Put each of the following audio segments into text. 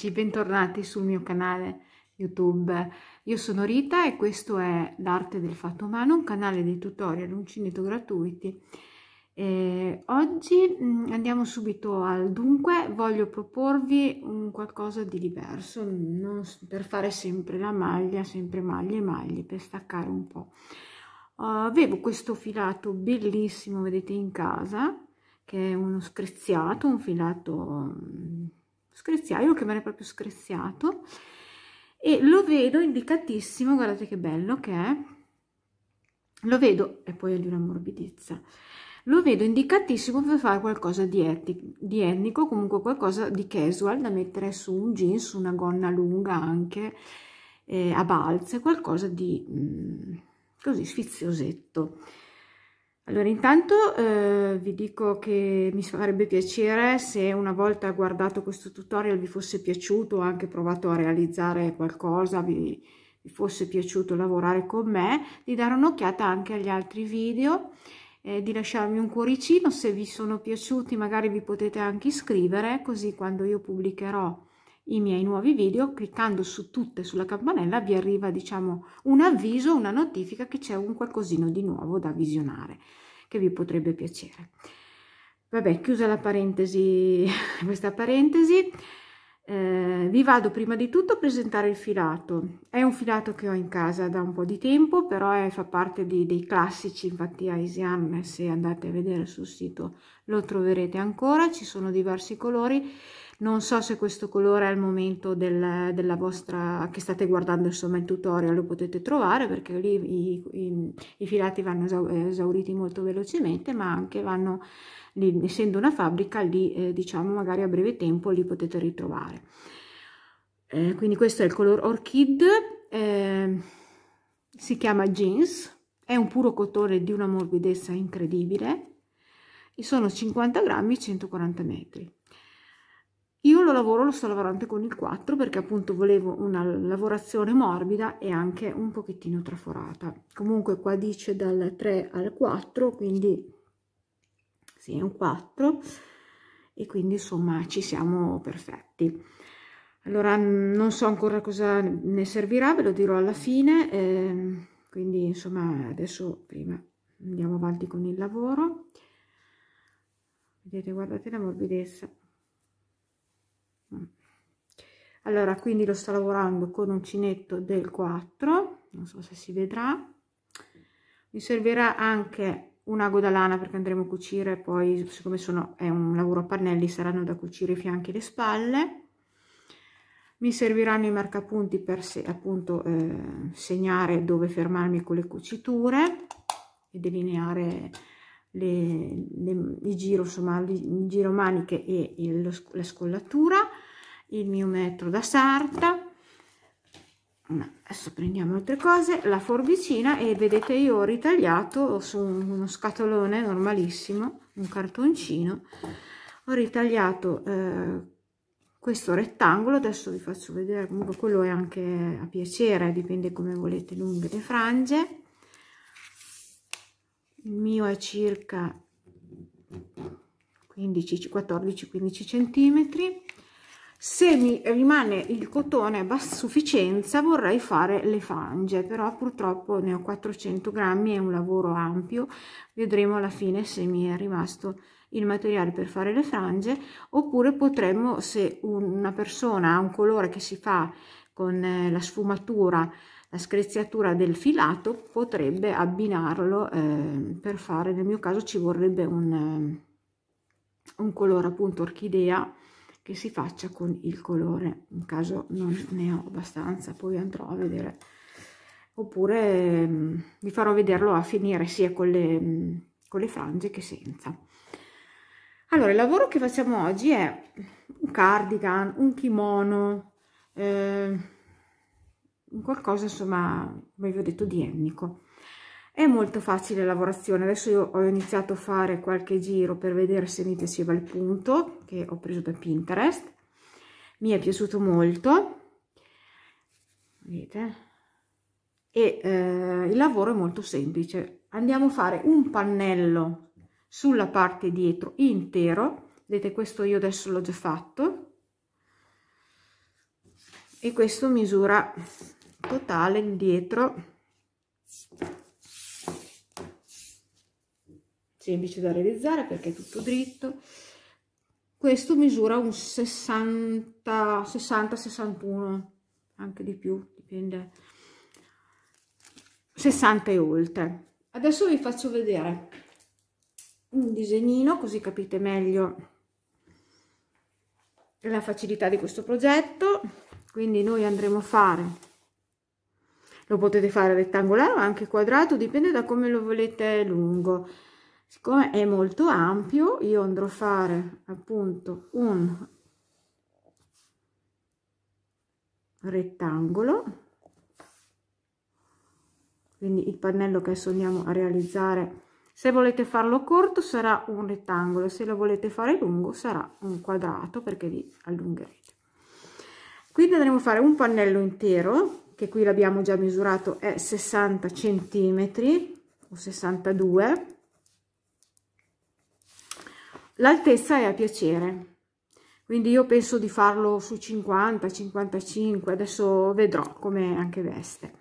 amici, bentornati sul mio canale YouTube. Io sono Rita e questo è l'Arte del Fatto Umano, un canale di tutorial uncinetto gratuiti. Oggi andiamo subito al dunque. Voglio proporvi qualcosa di diverso, non per fare sempre la maglia, sempre maglie e maglie, per staccare un po'. Avevo questo filato bellissimo, vedete, in casa, che è uno screziato, un filato screziato, io lo chiamerei proprio screziato, e lo vedo indicatissimo, guardate che bello che è, lo vedo, e poi è di una morbidezza, lo vedo indicatissimo per fare qualcosa di etnico, comunque qualcosa di casual da mettere su un jeans, una gonna lunga anche, a balze, qualcosa di così sfiziosetto. Allora, intanto vi dico che mi farebbe piacere se una volta guardato questo tutorial vi fosse piaciuto, o anche provato a realizzare qualcosa, vi fosse piaciuto lavorare con me, di dare un'occhiata anche agli altri video, di lasciarmi un cuoricino se vi sono piaciuti, magari vi potete anche iscrivere, così quando io pubblicherò i miei nuovi video, cliccando su tutte sulla campanella vi arriva, diciamo, un avviso, una notifica che c'è un qualcosino di nuovo da visionare che vi potrebbe piacere. Vabbè, chiusa la parentesi, questa parentesi, vi vado prima di tutto a presentare il filato. È un filato che ho in casa da un po' di tempo, però fa parte dei classici, infatti a Isian, se andate a vedere sul sito lo troverete ancora, ci sono diversi colori. Non so se questo colore al momento della vostra, che state guardando insomma il tutorial, lo potete trovare, perché lì i filati vanno esauriti molto velocemente, ma anche vanno, lì, essendo una fabbrica, lì diciamo magari a breve tempo li potete ritrovare. Quindi questo è il color Orchid, si chiama jeans, è un puro cotone di una morbidezza incredibile, e sono 50 grammi, 140 metri. Io lo sto lavorando con il 4 perché appunto volevo una lavorazione morbida e anche un pochettino traforata. Comunque qua dice dal 3 al 4, quindi sì, è un 4, e quindi insomma ci siamo perfetti. Allora non so ancora cosa ne servirà, ve lo dirò alla fine, quindi insomma adesso prima andiamo avanti con il lavoro. Vedete, guardate la morbidezza. Allora, quindi lo sto lavorando con uncinetto del 4, non so se si vedrà. Mi servirà anche un ago da lana perché andremo a cucire, poi siccome è un lavoro a pannelli, saranno da cucire i fianchi e le spalle. Mi serviranno i marcapunti per appunto segnare dove fermarmi con le cuciture e delineare il giro, insomma, il giro maniche e la scollatura. Il mio metro da sarta. Adesso prendiamo altre cose, la forbicina, e vedete io ho ritagliato su uno scatolone normalissimo, un cartoncino, ho ritagliato questo rettangolo. Adesso vi faccio vedere, comunque quello è anche a piacere, dipende come volete lunghe le frange. Il mio è circa 14-15 centimetri. Se mi rimane il cotone a sufficienza vorrei fare le frange, però purtroppo ne ho 400 grammi, è un lavoro ampio, vedremo alla fine se mi è rimasto il materiale per fare le frange, oppure potremmo, se una persona ha un colore che si fa con la sfumatura, la screziatura del filato, potrebbe abbinarlo per fare, nel mio caso ci vorrebbe un colore appunto orchidea che si faccia con il colore, in caso non ne ho abbastanza poi andrò a vedere, oppure vi farò vederlo a finire sia con le frange che senza. Allora, il lavoro che facciamo oggi è un cardigan, un kimono, qualcosa insomma, come vi ho detto, di etnico. È molto facile la lavorazione. Adesso io ho iniziato a fare qualche giro per vedere se mi piaceva il punto che ho preso da Pinterest. Mi è piaciuto molto, vedete, e il lavoro è molto semplice. Andiamo a fare un pannello sulla parte dietro intero. Vedete, questo io adesso l'ho già fatto. e questo misura totale il dietro, semplice da realizzare perché è tutto dritto. Questo misura un 60-61, anche di più, dipende, 60 e oltre. Adesso vi faccio vedere un disegnino così capite meglio la facilità di questo progetto. Quindi noi andremo a fare, lo potete fare rettangolare o anche quadrato, dipende da come lo volete lungo. Siccome è molto ampio, io andrò a fare appunto un rettangolo, quindi il pannello che adesso andiamo a realizzare, se volete farlo corto sarà un rettangolo, se lo volete fare lungo sarà un quadrato, perché vi allungherete. Quindi andremo a fare un pannello intero, che qui l'abbiamo già misurato, è 60 centimetri o 62. L'altezza è a piacere, quindi io penso di farlo su 50-55, adesso vedrò come anche veste.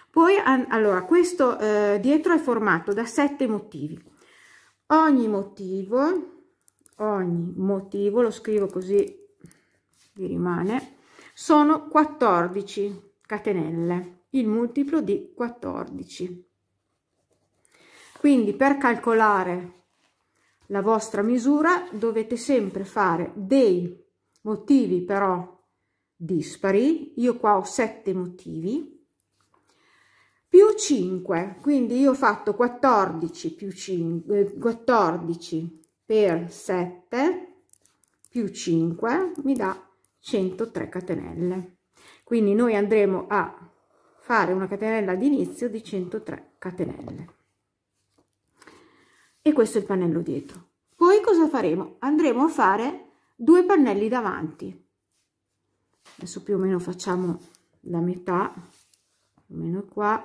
Poi allora questo dietro è formato da 7 motivi. Ogni motivo, lo scrivo così vi rimane, sono 14 catenelle, il multiplo di 14. Quindi per calcolare la vostra misura dovete sempre fare dei motivi però dispari. Io qua ho 7 motivi più 5, quindi io ho fatto 14 più 5, 14 per 7 più 5 mi dà 103 catenelle. Quindi noi andremo a fare una catenella di inizio di 103 catenelle. E questo è il pannello dietro. Poi cosa faremo? Andremo a fare 2 pannelli davanti. Adesso più o meno facciamo la metà, più o meno qua.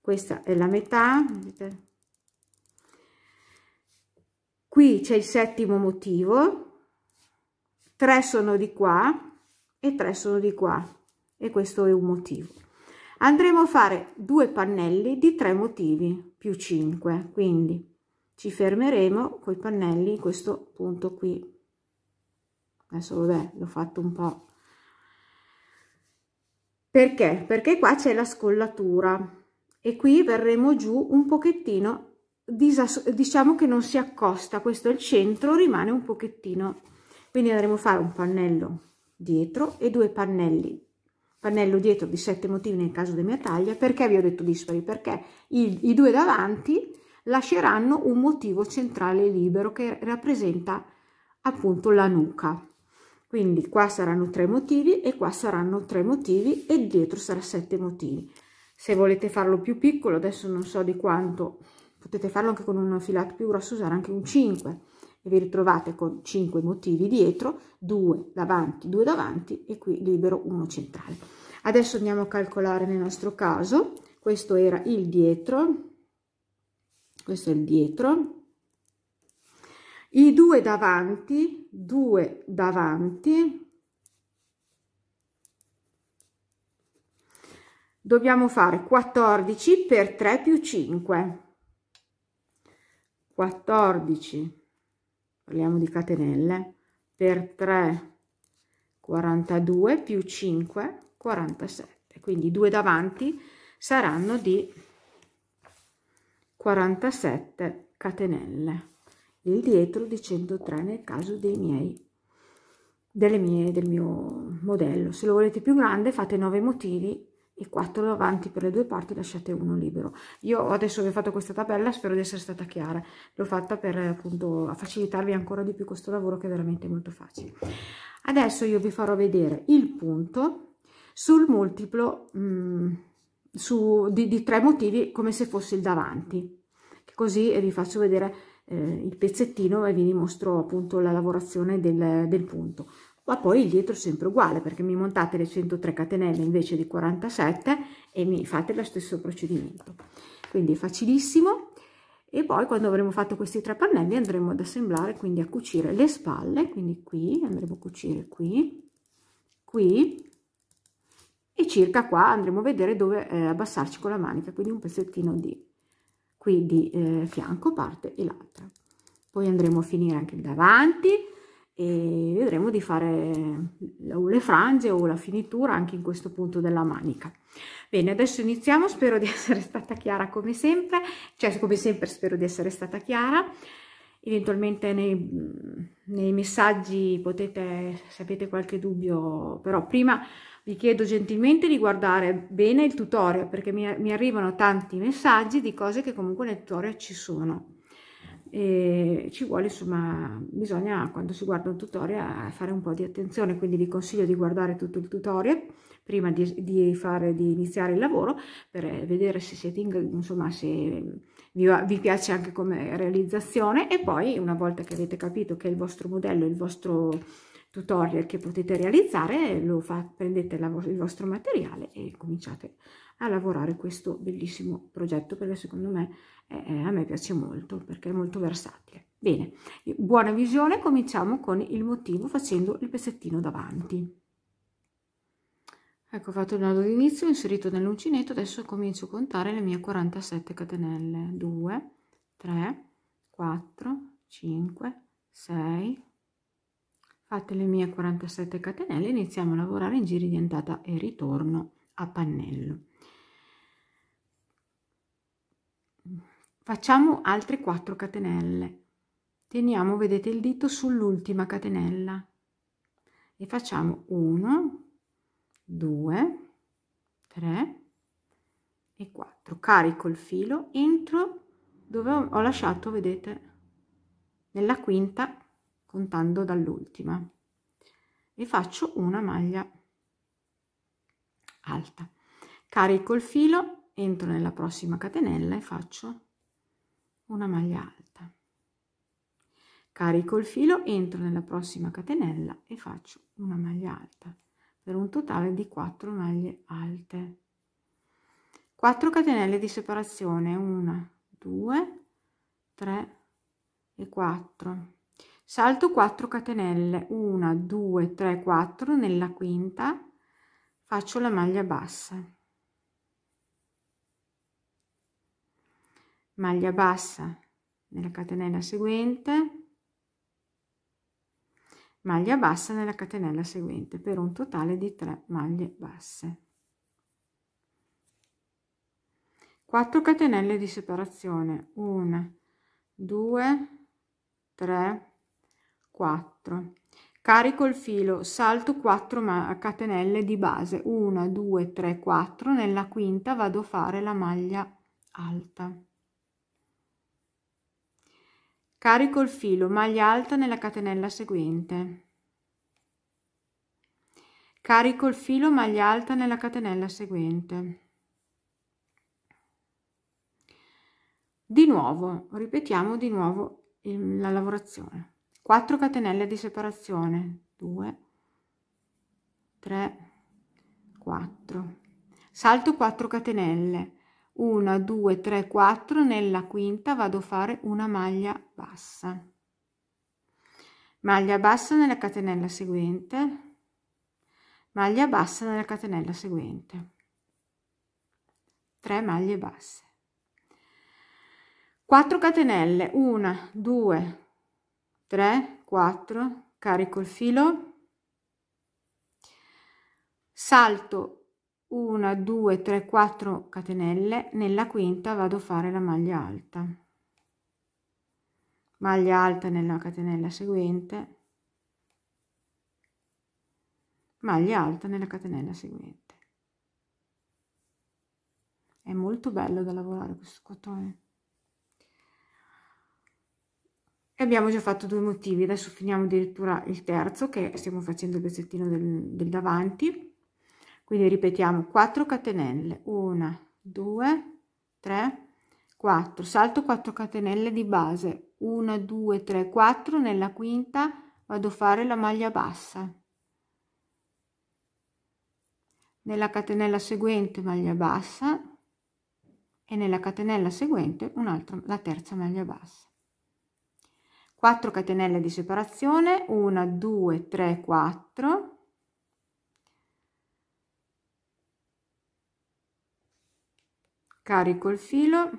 Questa è la metà. Vedete? Qui c'è il 7° motivo, 3 sono di qua e 3 sono di qua, e questo è un motivo. Andremo a fare 2 pannelli di 3 motivi più 5, quindi ci fermeremo con i pannelli in questo punto qui. Adesso vabbè, l'ho fatto un po'. Perché? Perché qua c'è la scollatura e qui verremo giù un pochettino, diciamo che non si accosta, questo è il centro, rimane un pochettino. Quindi andremo a fare un pannello dietro e 2 pannelli. Pannello dietro di 7 motivi nel caso della mia taglia. Perché vi ho detto dispari? Perché i 2 davanti lasceranno un motivo centrale libero che rappresenta appunto la nuca. Quindi qua saranno 3 motivi e qua saranno 3 motivi e dietro sarà 7 motivi. Se volete farlo più piccolo, adesso non so di quanto, potete farlo anche con un filato più grosso, usare anche un 5 e vi ritrovate con 5 motivi dietro, 2 davanti e qui libero uno centrale. Adesso andiamo a calcolare nel nostro caso. Questo era il dietro. Questo è il dietro, i 2 davanti, dobbiamo fare 14 per 3 più 5, 14, parliamo di catenelle, per 3, 42 più 5, 47, quindi i 2 davanti saranno di 47 catenelle, il dietro di 103 nel caso del mio modello. Se lo volete più grande fate 9 motivi e 4 davanti per le 2 parti, lasciate uno libero. Io adesso vi ho fatto questa tabella, spero di essere stata chiara, l'ho fatta per appunto a facilitarvi ancora di più questo lavoro che è veramente molto facile. Adesso io vi farò vedere il punto sul multiplo di 3 motivi come se fosse il davanti, così vi faccio vedere il pezzettino e vi dimostro appunto la lavorazione del punto. Ma poi il dietro è sempre uguale, perché mi montate le 103 catenelle invece di 47 e mi fate lo stesso procedimento, quindi è facilissimo. E poi quando avremo fatto questi 3 pannelli andremo ad assemblare, quindi a cucire le spalle, quindi qui andremo a cucire qui e circa qua andremo a vedere dove abbassarci con la manica, quindi un pezzettino qui di fianco parte e l'altra. Poi andremo a finire anche il davanti e vedremo di fare le frange o la finitura anche in questo punto della manica. Bene, adesso iniziamo, spero di essere stata chiara come sempre, cioè come sempre spero di essere stata chiara. Eventualmente nei messaggi potete, se avete qualche dubbio, però prima vi chiedo gentilmente di guardare bene il tutorial, perché mi arrivano tanti messaggi di cose che comunque nel tutorial ci sono. E ci vuole, insomma, bisogna, quando si guarda un tutorial, fare un po' di attenzione, quindi vi consiglio di guardare tutto il tutorial prima di iniziare il lavoro, per vedere se siete insomma, se vi piace anche come realizzazione, e poi una volta che avete capito che è il vostro modello, il vostro tutorial che potete realizzare, prendete il vostro materiale e cominciate a lavorare questo bellissimo progetto, perché secondo me a me piace molto, perché è molto versatile. Bene, buona visione, cominciamo con il motivo facendo il pezzettino davanti. Ecco, ho fatto il nodo d'inizio, inserito nell'uncinetto, adesso comincio a contare le mie 47 catenelle. 2, 3, 4, 5, 6. Fatte le mie 47 catenelle, iniziamo a lavorare in giri di andata e ritorno a pannello. Facciamo altre 4 catenelle. Teniamo, vedete, il dito sull'ultima catenella e facciamo 1, 2, 3 e 4. Carico il filo, entro dove ho lasciato, vedete, nella quinta, contando dall'ultima, e faccio una maglia alta. Carico il filo, entro nella prossima catenella e faccio una maglia alta. Carico il filo, entro nella prossima catenella e faccio una maglia alta, per un totale di 4 maglie alte. 4 catenelle di separazione, 1, 2, 3 e 4. Salto 4 catenelle, 1, 2, 3, 4, nella quinta faccio la maglia bassa. Maglia bassa nella catenella seguente, maglia bassa nella catenella seguente, per un totale di 3 maglie basse. 4 catenelle di separazione, 1, 2, 3, 4. Carico il filo, salto 4 catenelle di base, 1, 2, 3, 4, nella quinta vado a fare la maglia alta. Carico il filo, maglia alta nella catenella seguente. Carico il filo, maglia alta nella catenella seguente. Di nuovo, ripetiamo di nuovo la lavorazione. 4 catenelle di separazione, 2, 3, 4. Salto 4 catenelle, 1, 2, 3, 4, nella quinta vado a fare una maglia bassa. Maglia bassa nella catenella seguente, maglia bassa nella catenella seguente. 3 maglie basse. 4 catenelle, 1, 2, 3, 4, carico il filo, salto 1, 2, 3, 4 catenelle, nella quinta vado a fare la maglia alta. Maglia alta nella catenella seguente, maglia alta nella catenella seguente. È molto bello da lavorare questo cotone. E abbiamo già fatto 2 motivi, adesso finiamo addirittura il terzo, che stiamo facendo il pezzettino del davanti. Quindi ripetiamo 4 catenelle, 1, 2, 3, 4, salto 4 catenelle di base, 1, 2, 3, 4, nella quinta vado a fare la maglia bassa. Nella catenella seguente maglia bassa e nella catenella seguente la terza maglia bassa. 4 catenelle di separazione, 1, 2, 3, 4, carico il filo,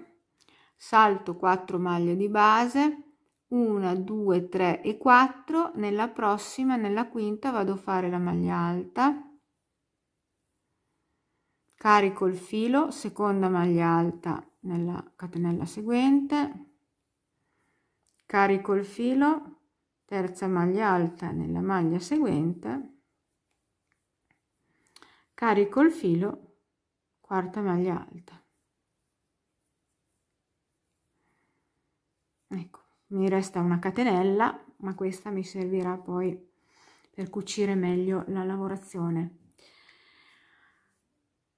salto 4 maglie di base, 1 2 3 e 4. Nella prossima, nella quinta, vado a fare la maglia alta, carico il filo, seconda maglia alta nella catenella seguente, carico il filo, terza maglia alta nella maglia seguente, carico il filo, quarta maglia alta. Ecco, mi resta una catenella, ma questa mi servirà poi per cucire meglio la lavorazione.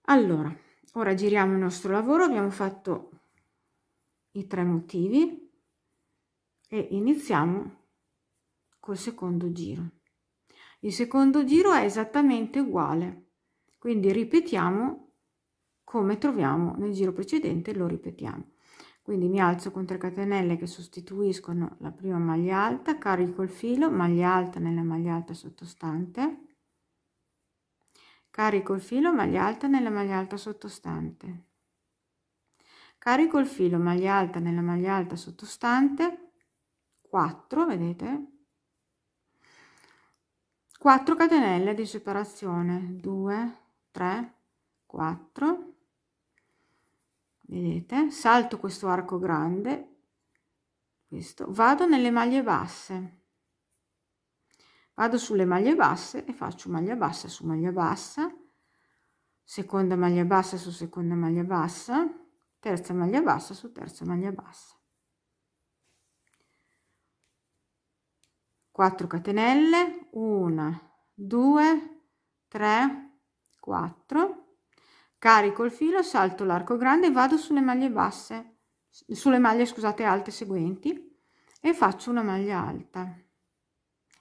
Allora, ora giriamo il nostro lavoro. Abbiamo fatto i 3 motivi e iniziamo col secondo giro. Il secondo giro è esattamente uguale, quindi ripetiamo come troviamo nel giro precedente, lo ripetiamo. Quindi mi alzo con 3 catenelle che sostituiscono la prima maglia alta, carico il filo, maglia alta nella maglia alta sottostante, carico il filo, maglia alta nella maglia alta sottostante, carico il filo, maglia alta nella maglia alta sottostante, 4, vedete, 4 catenelle di separazione, 2 3 4, vedete, salto questo arco grande, questo, vado nelle maglie basse, vado sulle maglie basse e faccio maglia bassa su maglia bassa, seconda maglia bassa su seconda maglia bassa, terza maglia bassa su terza maglia bassa, 4 catenelle, 1 2 3 4, carico il filo, salto l'arco grande e vado sulle maglie basse, sulle maglie, scusate, alte seguenti, e faccio una maglia alta.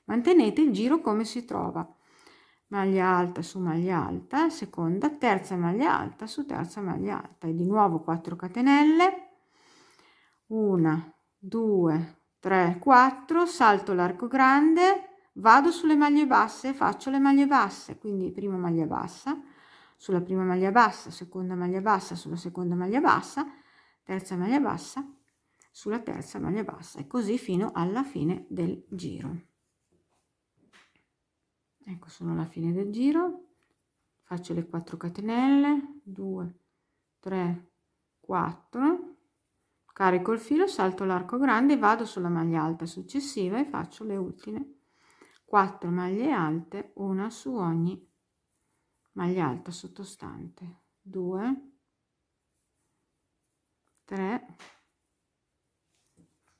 Mantenete il giro come si trova: maglia alta su maglia alta, seconda, terza maglia alta su terza maglia alta, e di nuovo 4 catenelle, 1 2 3 4, salto l'arco grande, vado sulle maglie basse, faccio le maglie basse, quindi prima maglia bassa sulla prima maglia bassa, seconda maglia bassa sulla seconda maglia bassa, terza maglia bassa sulla terza maglia bassa, e così fino alla fine del giro. Ecco, sono alla fine del giro, faccio le 4 catenelle, 2 3 4, carico il filo, salto l'arco grande, vado sulla maglia alta successiva e faccio le ultime 4 maglie alte, una su ogni maglia alta sottostante, 2 3,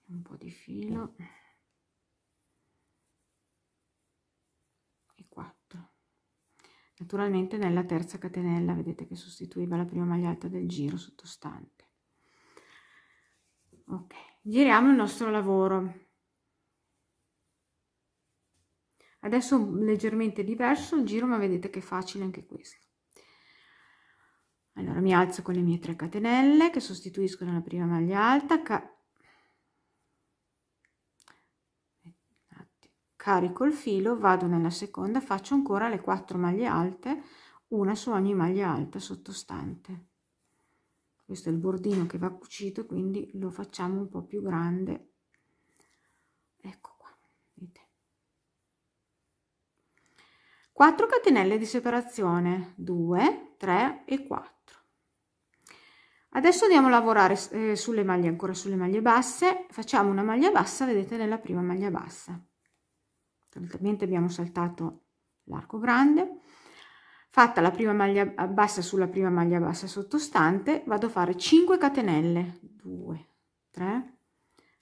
un po' di filo, e 4. Naturalmente nella terza catenella vedete che sostituiva la prima maglia alta del giro sottostante. Ok, giriamo il nostro lavoro. Adesso leggermente diverso il giro, ma vedete che è facile anche questo. Allora mi alzo con le mie 3 catenelle che sostituiscono la prima maglia alta, carico il filo, vado nella seconda, faccio ancora le 4 maglie alte, una su ogni maglia alta sottostante. Questo è il bordino che va cucito, quindi lo facciamo un po' più grande. Ecco qua, vedete. 4 catenelle di separazione, 2 3 e 4. Adesso andiamo a lavorare sulle maglie, ancora sulle maglie basse. Facciamo una maglia bassa, vedete, nella prima maglia bassa. Solitamente abbiamo saltato l'arco grande. Fatta la prima maglia bassa sulla prima maglia bassa sottostante, vado a fare 5 catenelle, 2 3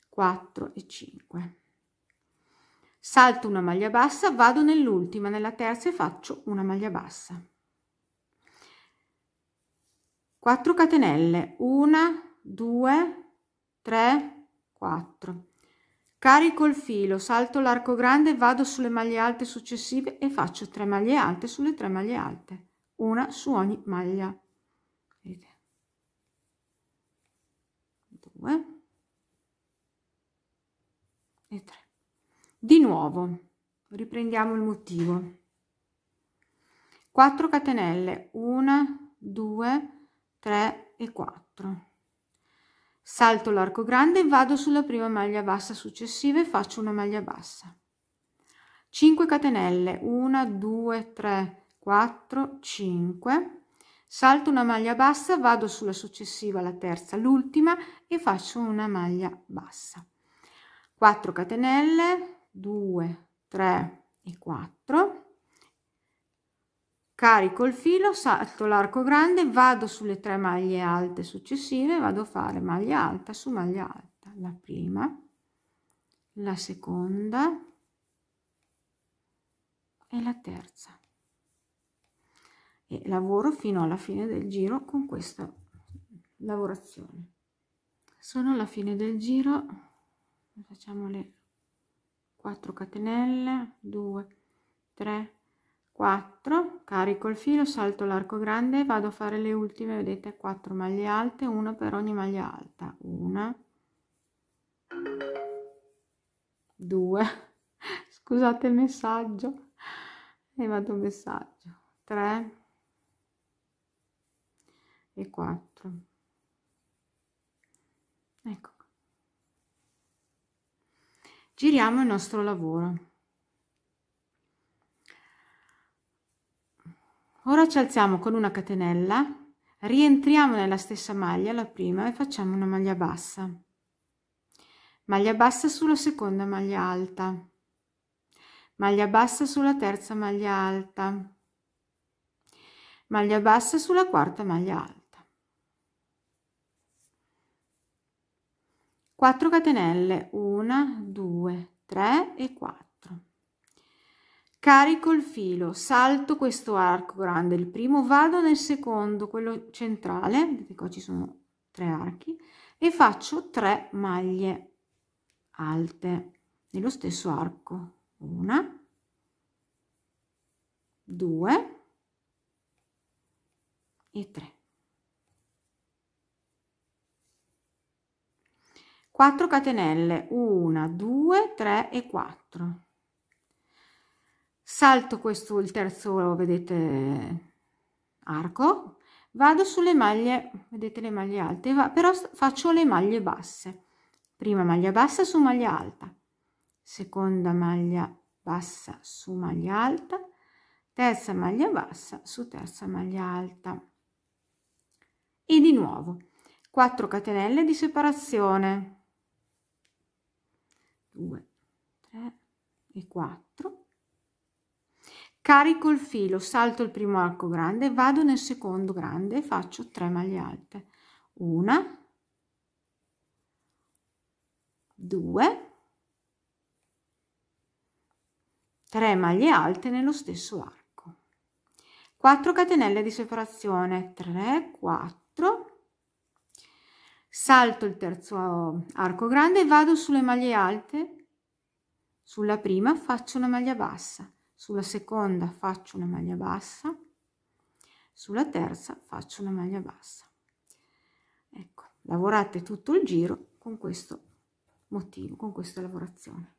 4 e 5. Salto una maglia bassa, vado nell'ultima, nella terza, e faccio una maglia bassa, 4 catenelle, 1 2 3 4, carico il filo, salto l'arco grande, vado sulle maglie alte successive e faccio 3 maglie alte sulle 3 maglie alte, una su ogni maglia. Vedete? 2 e 3. Di nuovo riprendiamo il motivo: 4 catenelle, 1 2 3 e 4, salto l'arco grande, vado sulla prima maglia bassa successiva e faccio una maglia bassa, 5 catenelle, 1 2 3 4 5, salto una maglia bassa, vado sulla successiva, la terza, l'ultima, e faccio una maglia bassa, 4 catenelle, 2 3 e 4, carico il filo, salto l'arco grande, vado sulle 3 maglie alte successive, vado a fare maglia alta su maglia alta, la prima, la seconda e la terza, e lavoro fino alla fine del giro con questa lavorazione. Sono alla fine del giro, facciamo le 4 catenelle, 2 3 4, carico il filo, salto l'arco grande, vado a fare le ultime, vedete, 4 maglie alte, una per ogni maglia alta, 1 2 scusate il messaggio, e vado al messaggio, 3 e 4, ecco, giriamo il nostro lavoro. Ora ci alziamo con una catenella, rientriamo nella stessa maglia, la prima, e facciamo una maglia bassa sulla seconda maglia alta, maglia bassa sulla terza maglia alta, maglia bassa sulla quarta maglia alta, 4 catenelle, 1 2 3 e 4, carico il filo, salto questo arco grande, il primo, vado nel secondo, quello centrale, vedete qua ci sono 3 archi, e faccio 3 maglie alte nello stesso arco, 1 2 e 3, 4 catenelle, 1 2 3 e 4, salto questo, il terzo, vedete, arco, vado sulle maglie, vedete le maglie alte, però faccio le maglie basse, prima maglia bassa su maglia alta, seconda maglia bassa su maglia alta, terza maglia bassa su terza maglia alta, e di nuovo 4 catenelle di separazione, 2 3 e 4, carico il filo, salto il primo arco grande, vado nel secondo grande e faccio 3 maglie alte, 1 2 3 maglie alte nello stesso arco, 4 catenelle di separazione, 3 4, salto il terzo arco grande, vado sulle maglie alte, sulla prima faccio una maglia bassa, sulla seconda faccio una maglia bassa, sulla terza faccio una maglia bassa. Ecco, lavorate tutto il giro con questo motivo, con questa lavorazione.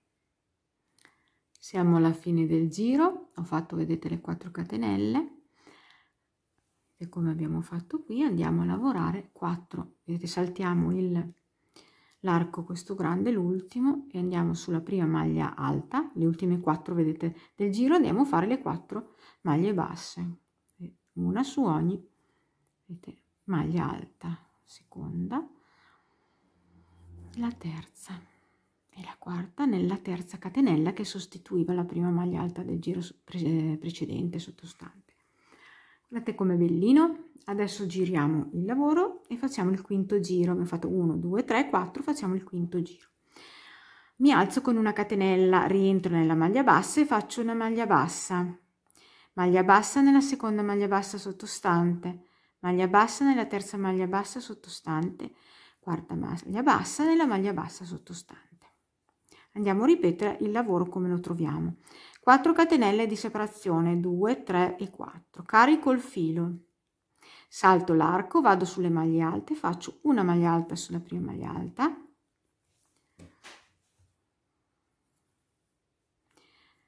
Siamo alla fine del giro, ho fatto, vedete, le 4 catenelle, e come abbiamo fatto qui andiamo a lavorare 4, vedete, saltiamo l'arco questo grande, l'ultimo, e andiamo sulla prima maglia alta, le ultime 4, vedete, del giro, andiamo a fare le 4 maglie basse, una su ogni, vedete, maglia alta, seconda, la terza e la quarta nella terza catenella che sostituiva la prima maglia alta del giro precedente sottostante. Guardate com'è bellino. Adesso giriamo il lavoro e facciamo il quinto giro. Abbiamo fatto 1 2 3 4, facciamo il quinto giro. Mi alzo con una catenella, rientro nella maglia bassa e faccio una maglia bassa nella seconda maglia bassa sottostante, maglia bassa nella terza maglia bassa sottostante, quarta maglia bassa nella maglia bassa sottostante. Andiamo a ripetere il lavoro come lo troviamo. 4 catenelle di separazione, 2 3 e 4, carico il filo, salto l'arco, vado sulle maglie alte, faccio una maglia alta sulla prima maglia alta,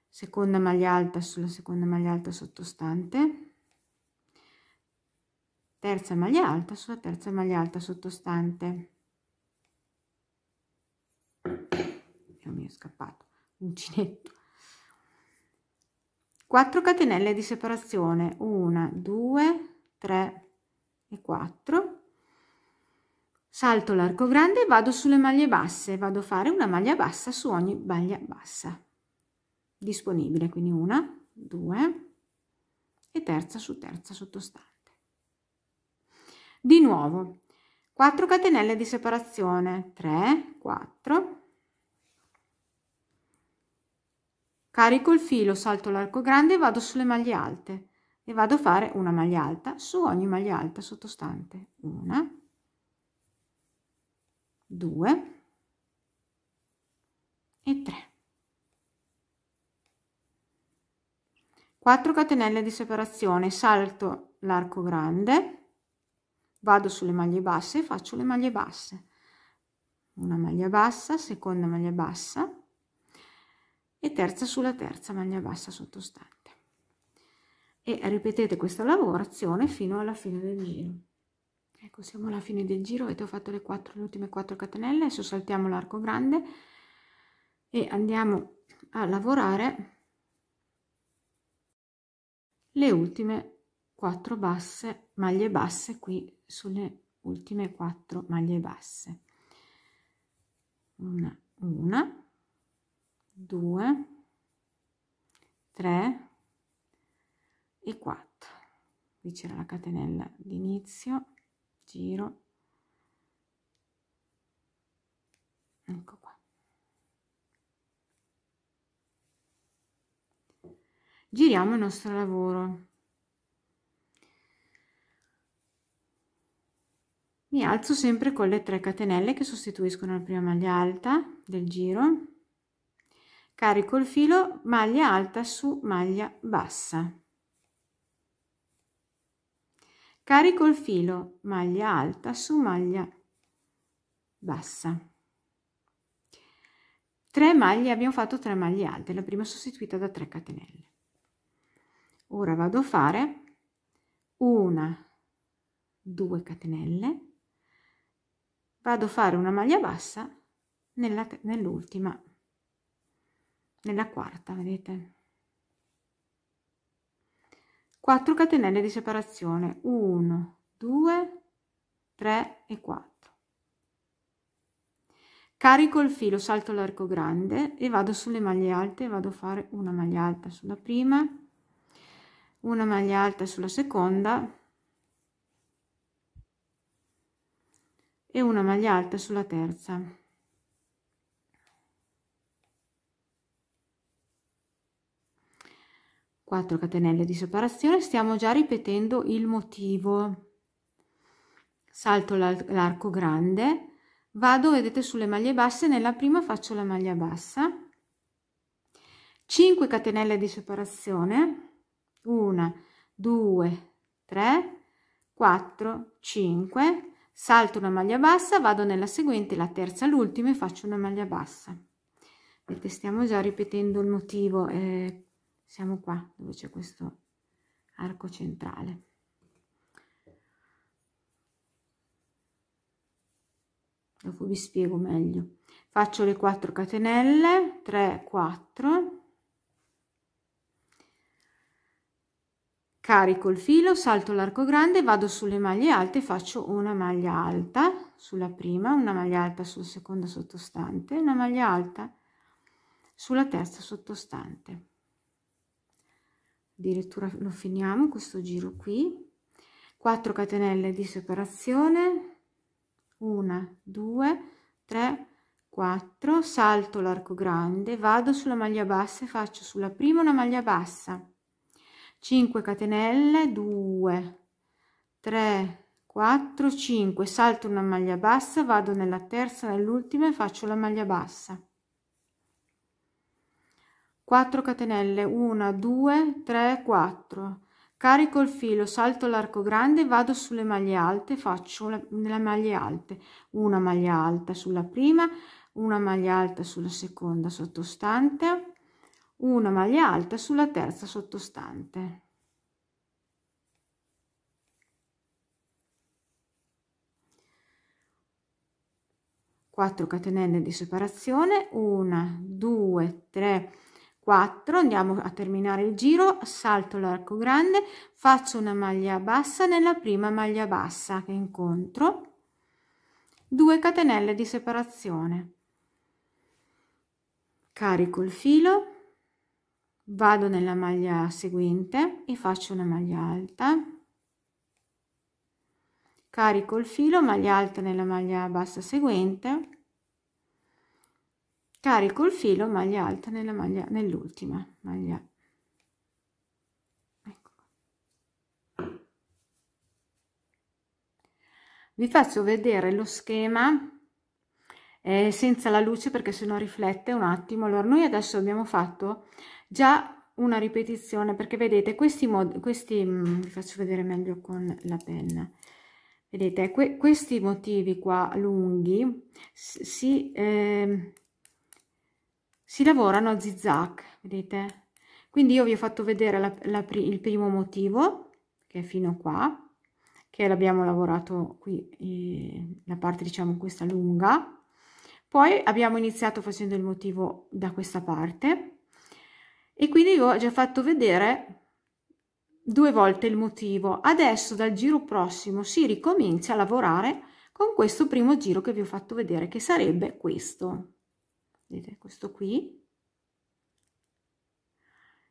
seconda maglia alta sulla seconda maglia alta sottostante, terza maglia alta sulla terza maglia alta sottostante, è scappato, uncinetto. 4 catenelle di separazione, 1, 2, 3 e 4. Salto l'arco grande e vado sulle maglie basse, vado a fare una maglia bassa su ogni maglia bassa disponibile, quindi 1, 2 e terza su terza sottostante. Di nuovo 4 catenelle di separazione, 3, 4, carico il filo, salto l'arco grande e vado sulle maglie alte e vado a fare una maglia alta su ogni maglia alta sottostante, 1, 2 e 3. 4 catenelle di separazione, salto l'arco grande, vado sulle maglie basse e faccio le maglie basse, una maglia bassa, seconda maglia bassa e terza sulla terza maglia bassa sottostante, e ripetete questa lavorazione fino alla fine del giro. Ecco, siamo alla fine del giro, avete fatto le ultime 4 catenelle. Adesso saltiamo l'arco grande e andiamo a lavorare le ultime 4 maglie basse qui sulle ultime 4 maglie basse. Una, 2, 3 e 4. Qui c'era la catenella d'inizio, giro, ecco qua. Giriamo il nostro lavoro. Mi alzo sempre con le 3 catenelle che sostituiscono la prima maglia alta del giro, carico il filo, maglia alta su maglia bassa, carico il filo, maglia alta su maglia bassa. 3 maglie, abbiamo fatto 3 maglie alte, la prima sostituita da 3 catenelle. Ora vado a fare 1, 2 catenelle, vado a fare una maglia bassa nell'ultima, nella quarta, vedete? 4 catenelle di separazione, 1, 2, 3 e 4. Carico il filo, salto l'arco grande e vado sulle maglie alte, vado a fare una maglia alta sulla prima, una maglia alta sulla seconda e una maglia alta sulla terza. Quattro catenelle di separazione, stiamo già ripetendo il motivo. Salto l'arco grande, vado, vedete, sulle maglie basse, nella prima faccio la maglia bassa, 5 catenelle di separazione, 1, 2, 3, 4, 5, salto una maglia bassa, vado nella seguente, la terza, l'ultima, e faccio una maglia bassa. Vedete, stiamo già ripetendo il motivo, siamo qua dove c'è questo arco centrale. Dopo vi spiego meglio. Faccio le 4 catenelle, 3, 4, carico il filo, salto l'arco grande, vado sulle maglie alte, faccio una maglia alta sulla prima, una maglia alta sulla seconda sottostante, una maglia alta sulla terza sottostante. Addirittura lo finiamo questo giro qui. 4 catenelle di separazione, 1, 2, 3, 4, salto l'arco grande, vado sulla maglia bassa e faccio sulla prima una maglia bassa, 5 catenelle, 2, 3, 4, 5, salto una maglia bassa, vado nella terza, nell'ultima, e faccio la maglia bassa, 4 catenelle, 1, 2, 3, 4, carico il filo, salto l'arco grande, vado sulle maglie alte, faccio nelle maglie alte una maglia alta sulla prima, una maglia alta sulla seconda sottostante, una maglia alta sulla terza sottostante. 4 catenelle di separazione, 1 2 3 4, andiamo a terminare il giro, salto l'arco grande, faccio una maglia bassa nella prima maglia bassa che incontro, 2 catenelle di separazione, carico il filo, vado nella maglia seguente e faccio una maglia alta, carico il filo, maglia alta nella maglia bassa seguente, carico il filo, maglia alta nella maglia, nell'ultima maglia. Ecco. Vi faccio vedere lo schema senza la luce perché sennò riflette un attimo. Allora noi adesso abbiamo fatto già una ripetizione, perché vedete questi vi faccio vedere meglio con la penna. Vedete questi motivi qua lunghi si lavorano a zigzag, vedete? Quindi io vi ho fatto vedere il primo motivo, che è fino qua, che l'abbiamo lavorato qui, la parte diciamo questa lunga. Poi abbiamo iniziato facendo il motivo da questa parte e quindi io ho già fatto vedere 2 volte il motivo. Adesso dal giro prossimo si ricomincia a lavorare con questo primo giro che vi ho fatto vedere, che sarebbe questo. Vedete, questo qui.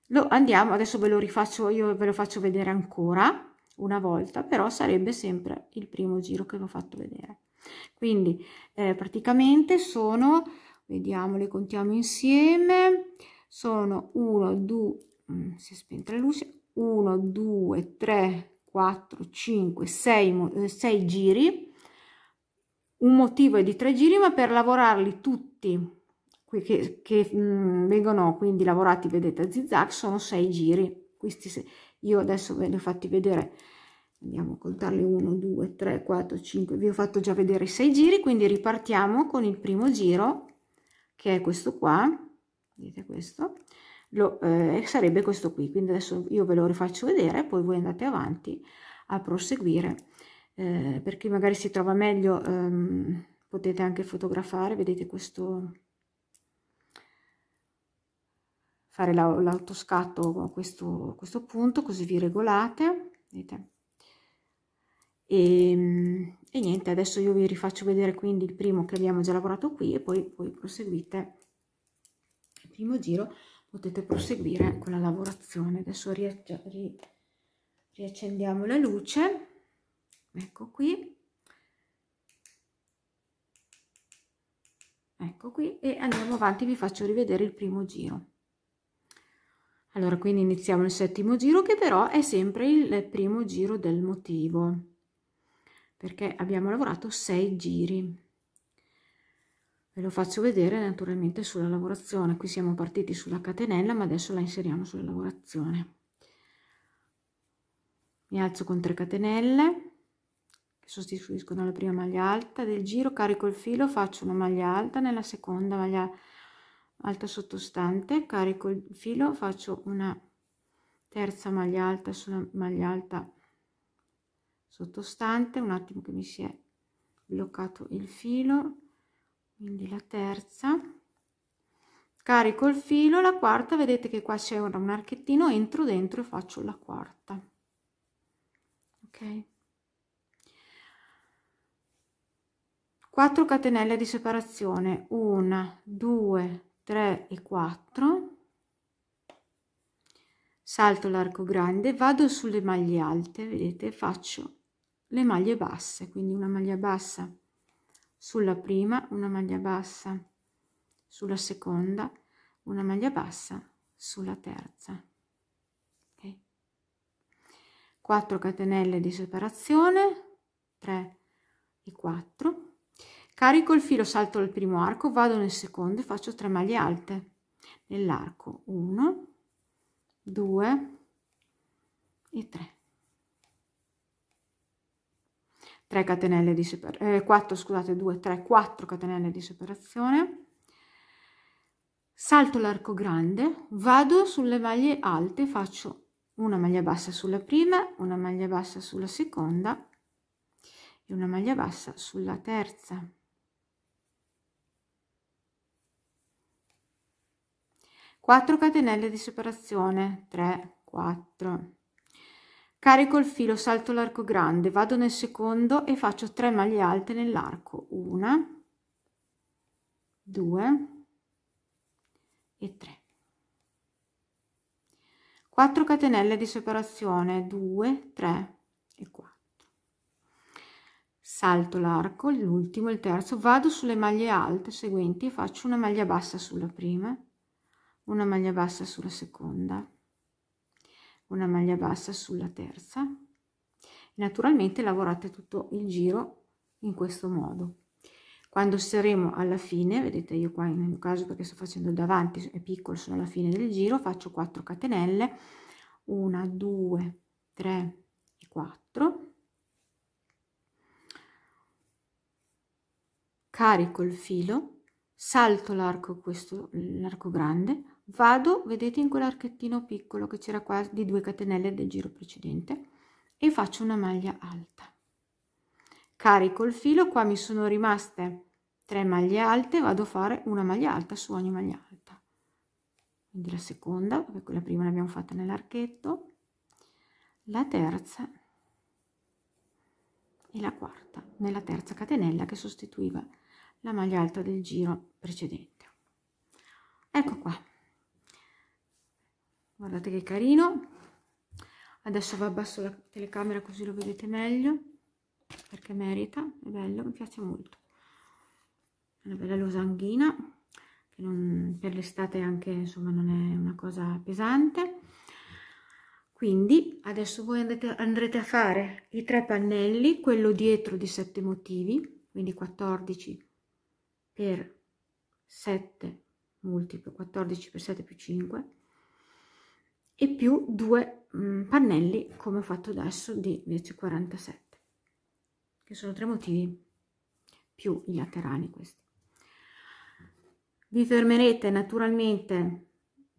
Lo andiamo, adesso ve lo rifaccio, io ve lo faccio vedere ancora una volta, però sarebbe sempre il primo giro che vi ho fatto vedere. Quindi praticamente sono, vediamo, le contiamo insieme, sono 1 2 si è spenta la luce, 1 2 3 4 5 6 giri. Un motivo è di 3 giri, ma per lavorarli tutti che vengono quindi lavorati, vedete, a zigzag, sono 6 giri. Questi io adesso ve li ho fatti vedere, andiamo a contarli, 1 2 3 4 5, vi ho fatto già vedere i 6 giri, quindi ripartiamo con il primo giro, che è questo qua, vedete, questo sarebbe questo qui. Quindi adesso io ve lo rifaccio vedere, poi voi andate avanti a proseguire, per chi magari si trova meglio potete anche fotografare, vedete, questo, fare l'autoscatto a questo punto, così vi regolate, vedete. E niente, adesso io vi rifaccio vedere quindi il primo che abbiamo già lavorato qui e poi proseguite il primo giro, potete proseguire con la lavorazione. Adesso riaccendiamo la luce, ecco qui, e andiamo avanti, vi faccio rivedere il primo giro. Allora, quindi iniziamo il settimo giro, che però è sempre il primo giro del motivo, perché abbiamo lavorato 6 giri. Ve lo faccio vedere naturalmente sulla lavorazione. Qui siamo partiti sulla catenella, ma adesso la inseriamo sulla lavorazione. Mi alzo con 3 catenelle che sostituiscono la prima maglia alta del giro, carico il filo, faccio una maglia alta nella seconda maglia alta sottostante, carico il filo, faccio una terza maglia alta sulla maglia alta sottostante, un attimo che mi si è bloccato il filo, quindi la terza, carico il filo, la quarta, vedete che qua c'è un archettino, entro dentro e faccio la quarta, ok? 4 catenelle di separazione, 1 2 3 e 4, salto l'arco grande, vado sulle maglie alte, vedete, faccio le maglie basse, quindi una maglia bassa sulla prima, una maglia bassa sulla seconda, una maglia bassa sulla terza, okay. 4 catenelle di separazione, 3 e 4, carico il filo, salto il primo arco, vado nel secondo e faccio 3 maglie alte nell'arco, 1 2 e 3, 3 catenelle di separazione, 4, scusate, 2 3 4 catenelle di separazione, salto l'arco grande, vado sulle maglie alte, faccio una maglia bassa sulla prima, una maglia bassa sulla seconda e una maglia bassa sulla terza, 4 catenelle di separazione, 3, 4, carico il filo, salto l'arco grande, vado nel secondo e faccio 3 maglie alte nell'arco, 1, 2 e 3, 4 catenelle di separazione, 2, 3 e 4, salto l'arco, l'ultimo, il terzo, vado sulle maglie alte seguenti e faccio una maglia bassa sulla prima, una maglia bassa sulla seconda, una maglia bassa sulla terza. Naturalmente lavorate tutto il giro in questo modo. Quando saremo alla fine, vedete, io qua nel mio caso, perché sto facendo il davanti, è piccolo, sono alla fine del giro, faccio 4 catenelle, 1, 2, 3 e 4, carico il filo, salto l'arco, questo l'arco grande, vado, vedete, in quell'archettino piccolo che c'era qua di 2 catenelle del giro precedente e faccio una maglia alta, carico il filo, qua mi sono rimaste 3 maglie alte, vado a fare una maglia alta su ogni maglia alta, quindi la seconda, perché quella prima l'abbiamo fatta nell'archetto, la terza e la quarta nella terza catenella che sostituiva la maglia alta del giro precedente. Ecco qua, guardate che carino. Adesso vi abbasso la telecamera così lo vedete meglio, perché merita, è bello, mi piace molto. Una bella losanghina che per l'estate anche, insomma, non è una cosa pesante. Quindi adesso voi andrete a fare i 3 pannelli, quello dietro di 7 motivi, quindi 14 per 7 multiplo 14 per 7 più 5 e più 2 pannelli come ho fatto adesso di invece 47, che sono 3 motivi più i laterali. Questi vi fermerete naturalmente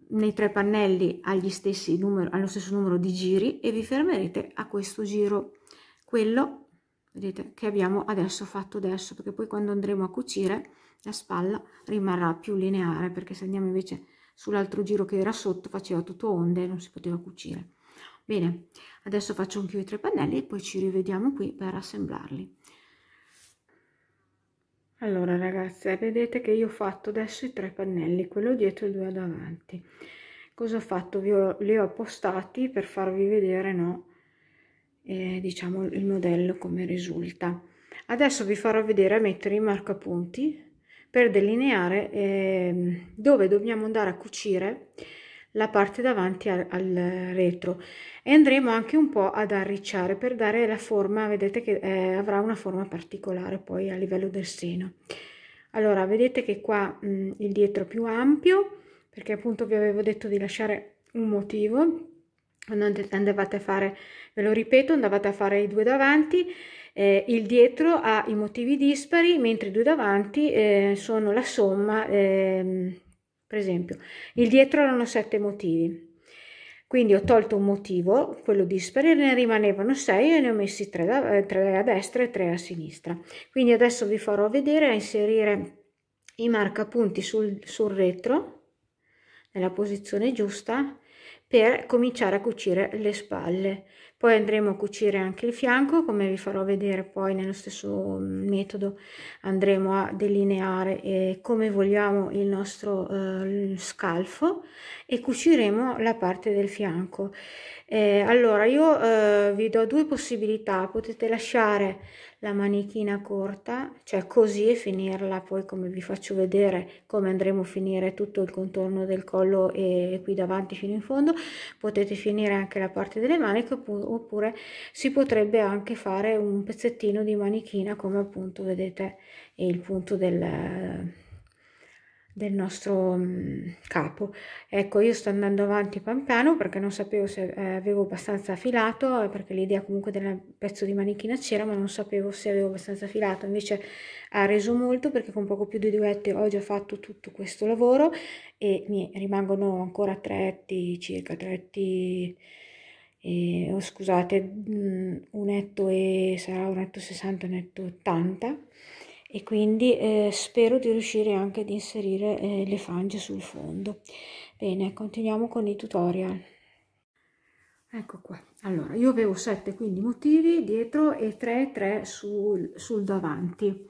nei 3 pannelli allo stesso numero di giri e vi fermerete a questo giro, quello, vedete, che abbiamo adesso fatto adesso, perché poi quando andremo a cucire la spalla rimarrà più lineare, perché se andiamo invece sull'altro giro che era sotto faceva tutto onde e non si poteva cucire. Bene, adesso faccio anche io i 3 pannelli e poi ci rivediamo qui per assemblarli. Allora ragazze, vedete che io ho fatto adesso i 3 pannelli, quello dietro e 2 davanti. Cosa ho fatto? Li ho appostati per farvi vedere, no, diciamo il modello come risulta. Adesso vi farò vedere a mettere i marcapunti per delineare dove dobbiamo andare a cucire la parte davanti al retro, e andremo anche un po' ad arricciare per dare la forma, vedete che avrà una forma particolare poi a livello del seno. Allora vedete che qua il dietro è più ampio, perché appunto vi avevo detto di lasciare un motivo quando andavate a fare, ve lo ripeto, andavate a fare i 2 davanti, il dietro ha i motivi dispari, mentre i 2 davanti sono la somma. Per esempio il dietro erano 7 motivi, quindi ho tolto un motivo, quello dispari, ne rimanevano 6 e ne ho messi 3 a destra e 3 a sinistra. Quindi adesso vi farò vedere a inserire i marcapunti sul retro nella posizione giusta per cominciare a cucire le spalle. Poi andremo a cucire anche il fianco, come vi farò vedere poi nello stesso metodo. Andremo a delineare come vogliamo il nostro scalfo e cuciremo la parte del fianco. Allora io vi do 2 possibilità: potete lasciare la manichina corta, cioè così, e finirla poi come vi faccio vedere come andremo a finire tutto il contorno del collo e qui davanti fino in fondo. Potete finire anche la parte delle maniche, oppure si potrebbe anche fare un pezzettino di manichina come appunto vedete è il punto del nostro capo. Ecco, io sto andando avanti pian piano perché non sapevo se avevo abbastanza filato, perché l'idea comunque del pezzo di manichina c'era, ma non sapevo se avevo abbastanza filato. Invece ha reso molto, perché con poco più di 2 etti ho già fatto tutto questo lavoro e mi rimangono ancora 3 etti, circa 3 etti, scusate, un etto e sarà un etto 60, un etto 80. e quindi spero di riuscire anche ad inserire le frange sul fondo. Bene, continuiamo con i tutorial. Ecco qua, allora io avevo 7 quindi motivi dietro e 3 sul davanti,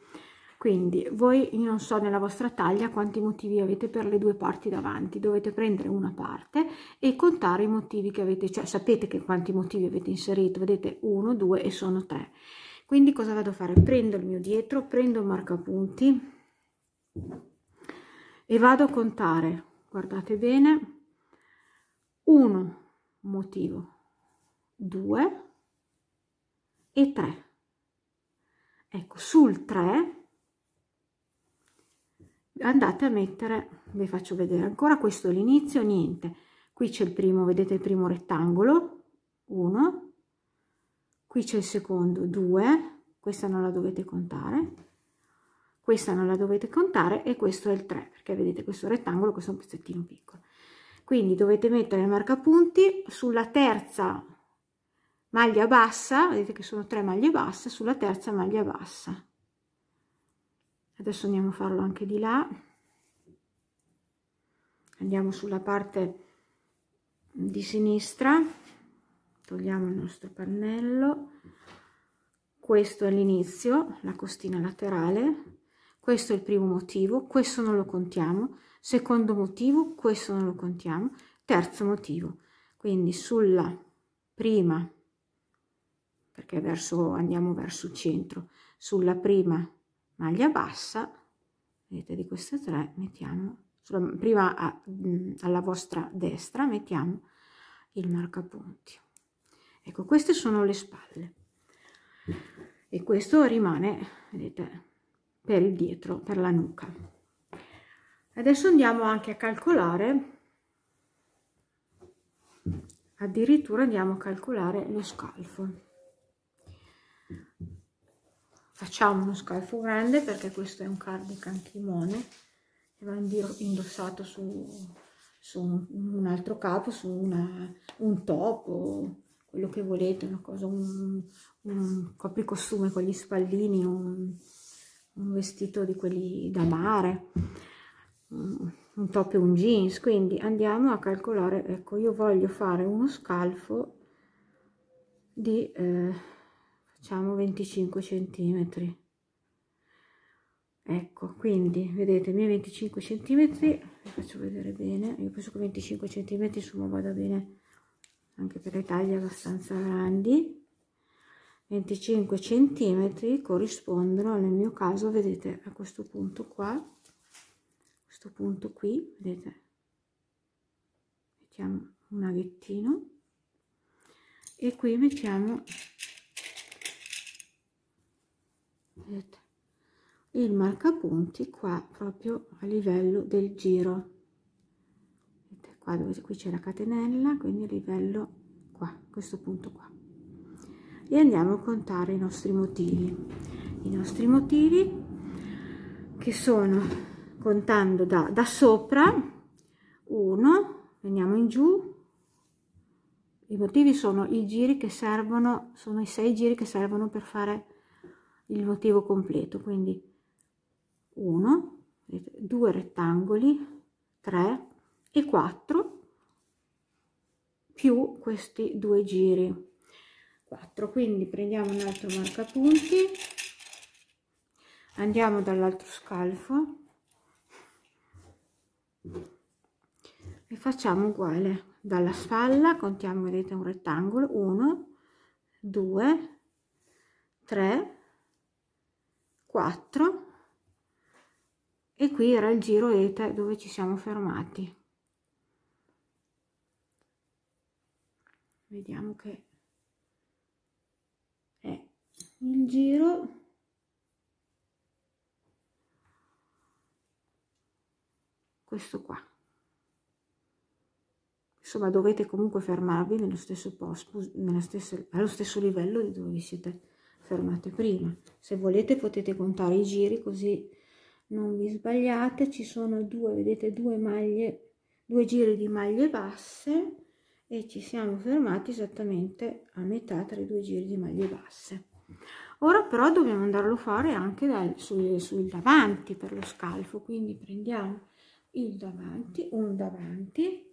quindi voi, io non so nella vostra taglia quanti motivi avete per le due parti davanti, dovete prendere una parte e contare i motivi che avete, cioè sapete che quanti motivi avete inserito, vedete 1, 2 e sono 3. Quindi cosa vado a fare? Prendo il mio dietro, prendo il marcapunti e vado a contare, guardate bene, 1 motivo, 2 e 3. Ecco, sul 3 andate a mettere, vi faccio vedere ancora, questo è l'inizio, niente, qui c'è il primo, vedete il primo rettangolo, 1, qui c'è il secondo, 2, questa non la dovete contare, questa non la dovete contare e questo è il 3, perché vedete questo rettangolo, questo è un pezzettino piccolo. Quindi dovete mettere il marcapunti sulla terza maglia bassa, vedete che sono 3 maglie basse, sulla terza maglia bassa. Adesso andiamo a farlo anche di là, andiamo sulla parte di sinistra, togliamo il nostro pannello, questo è l'inizio, la costina laterale, questo è il primo motivo, questo non lo contiamo, secondo motivo, questo non lo contiamo, terzo motivo, quindi sulla prima, perché andiamo verso il centro, sulla prima maglia bassa, vedete di queste 3, mettiamo, sulla prima alla vostra destra mettiamo il marcapunti. Ecco, queste sono le spalle e questo rimane, vedete, per il dietro, per la nuca. Adesso andiamo anche a calcolare, addirittura andiamo a calcolare lo scalfo. Facciamo uno scalfo grande perché questo è un cardigan kimono che va indossato su un altro capo, su un top o quello che volete, una cosa, un copricostume con gli spallini, un vestito di quelli da mare, un top e un jeans. Quindi andiamo a calcolare, ecco, io voglio fare uno scalfo di facciamo 25 centimetri. Ecco, quindi vedete i miei 25 centimetri, vi faccio vedere bene, io penso che 25 centimetri insomma vada bene anche per le taglie abbastanza grandi. 25 centimetri corrispondono nel mio caso, vedete, a questo punto qua, questo punto qui, vedete, mettiamo un aghettino e qui mettiamo, vedete, il marcapunti qua proprio a livello del giro. Vedete qua dove qui c'è la catenella, quindi a livello qua, questo punto qua. E andiamo a contare i nostri motivi che sono, contando da sopra, 1, veniamo in giù, i motivi sono i giri che servono, sono i 6 giri che servono per fare il motivo completo, quindi 1, 2 rettangoli, 3 e 4 più questi 2 giri, 4. Quindi prendiamo un altro marcapunti, andiamo dall'altro scalfo e facciamo uguale dalla spalla, contiamo, vedete, un rettangolo, 1, 2, 3, 4 e qui era il giro, vedete, dove ci siamo fermati. Vediamo che è il giro, questo qua. Insomma, dovete comunque fermarvi nello stesso posto, allo stesso livello di dove vi siete fermate prima. Se volete potete contare i giri così non vi sbagliate. Ci sono due, vedete, due giri di maglie basse e ci siamo fermati esattamente a metà tra i 2 giri di maglie basse. Ora però dobbiamo andarlo a fare anche sul davanti per lo scalfo, quindi prendiamo il davanti, un davanti,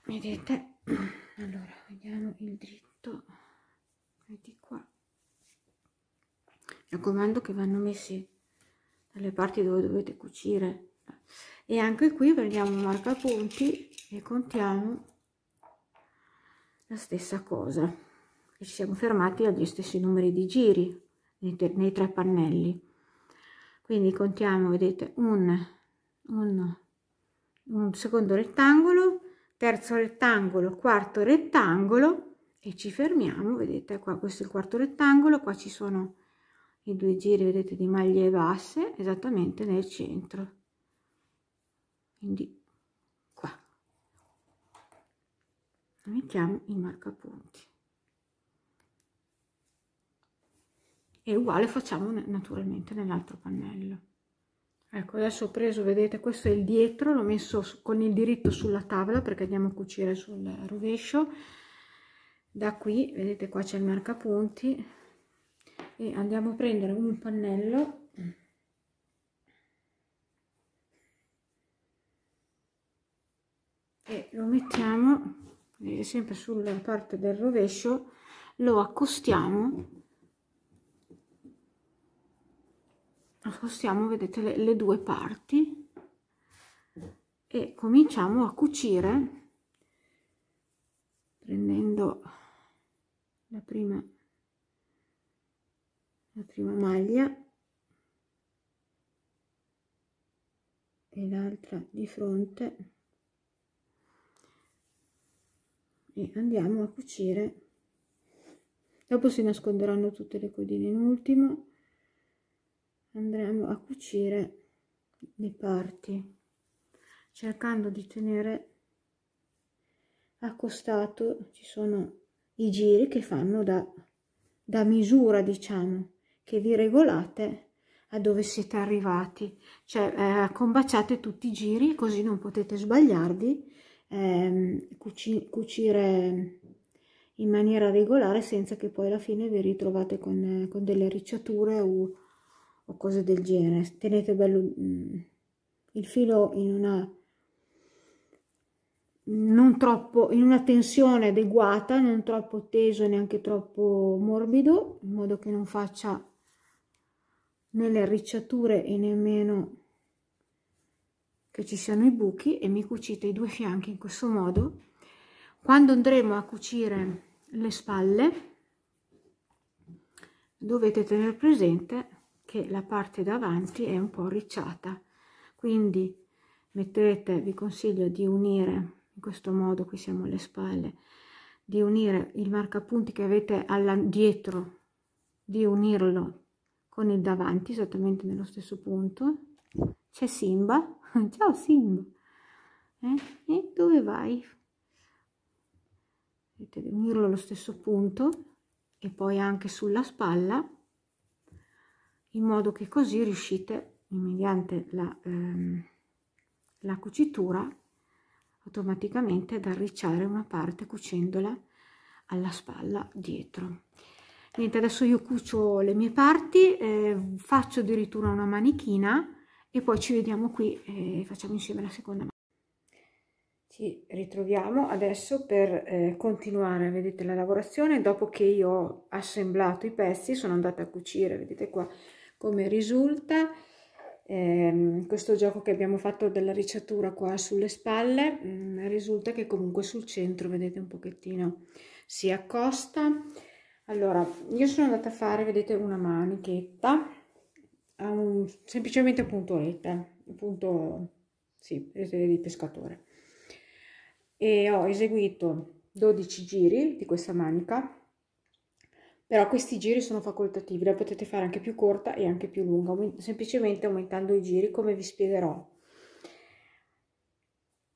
vedete, allora vediamo il dritto, vedi qua, mi raccomando che vanno messi dalle parti dove dovete cucire, e anche qui prendiamo un marcapunti e contiamo la stessa cosa. E ci siamo fermati agli stessi numeri di giri nei 3 pannelli, quindi contiamo, vedete, un secondo rettangolo, terzo rettangolo, quarto rettangolo, e ci fermiamo, vedete qua, questo è il quarto rettangolo, qua ci sono i 2 giri, vedete, di maglie basse esattamente nel centro, quindi qua mettiamo il marcapunti. E uguale facciamo naturalmente nell'altro pannello. Ecco, adesso ho preso, vedete, questo è il dietro, l'ho messo con il diritto sulla tavola perché andiamo a cucire sul rovescio. Da qui, vedete, qua c'è il marcapunti e andiamo a prendere un pannello e lo mettiamo, vedete, sempre sulla parte del rovescio, lo accostiamo, vedete, le 2 parti, e cominciamo a cucire prendendo la prima maglia e l'altra di fronte, e andiamo a cucire. Dopo si nasconderanno tutte le codine. In ultimo andremo a cucire le parti cercando di tenere accostato. Ci sono i giri che fanno da misura, diciamo, che vi regolate a dove siete arrivati, cioè combaciate tutti i giri, così non potete sbagliarvi, cucire in maniera regolare senza che poi alla fine vi ritrovate con delle ricciature o cose del genere. Tenete bello il filo non troppo, in una tensione adeguata, non troppo teso e neanche troppo morbido, in modo che non faccia né le ricciature e nemmeno che ci siano i buchi, e mi cucite i 2 fianchi in questo modo. Quando andremo a cucire le spalle dovete tenere presente che la parte davanti è un po' ricciata, quindi vi consiglio di unire in questo modo, qui siamo alle spalle, di unire il marcapunti che avete dietro, di unirlo con il davanti esattamente nello stesso punto. C'è Simba, ciao Simba, e dove vai? Dovete unirlo allo stesso punto e poi anche sulla spalla, in modo che così riuscite, mediante la cucitura, automaticamente ad arricciare una parte cucendola alla spalla dietro. Niente, adesso io cucio le mie parti, faccio addirittura una manichina e poi ci vediamo qui e facciamo insieme la seconda manica. Ci ritroviamo adesso per continuare, vedete, la lavorazione. Dopo che io ho assemblato i pezzi sono andata a cucire, vedete qua come risulta. Questo gioco che abbiamo fatto della ricciatura qua sulle spalle, risulta che comunque sul centro, vedete, un pochettino si accosta. Allora, io sono andata a fare, vedete, una manichetta semplicemente a puntoretta, appunto, sì, di pescatore, e ho eseguito 12 giri di questa manica, però questi giri sono facoltativi, la potete fare anche più corta e anche più lunga, semplicemente aumentando i giri, come vi spiegherò.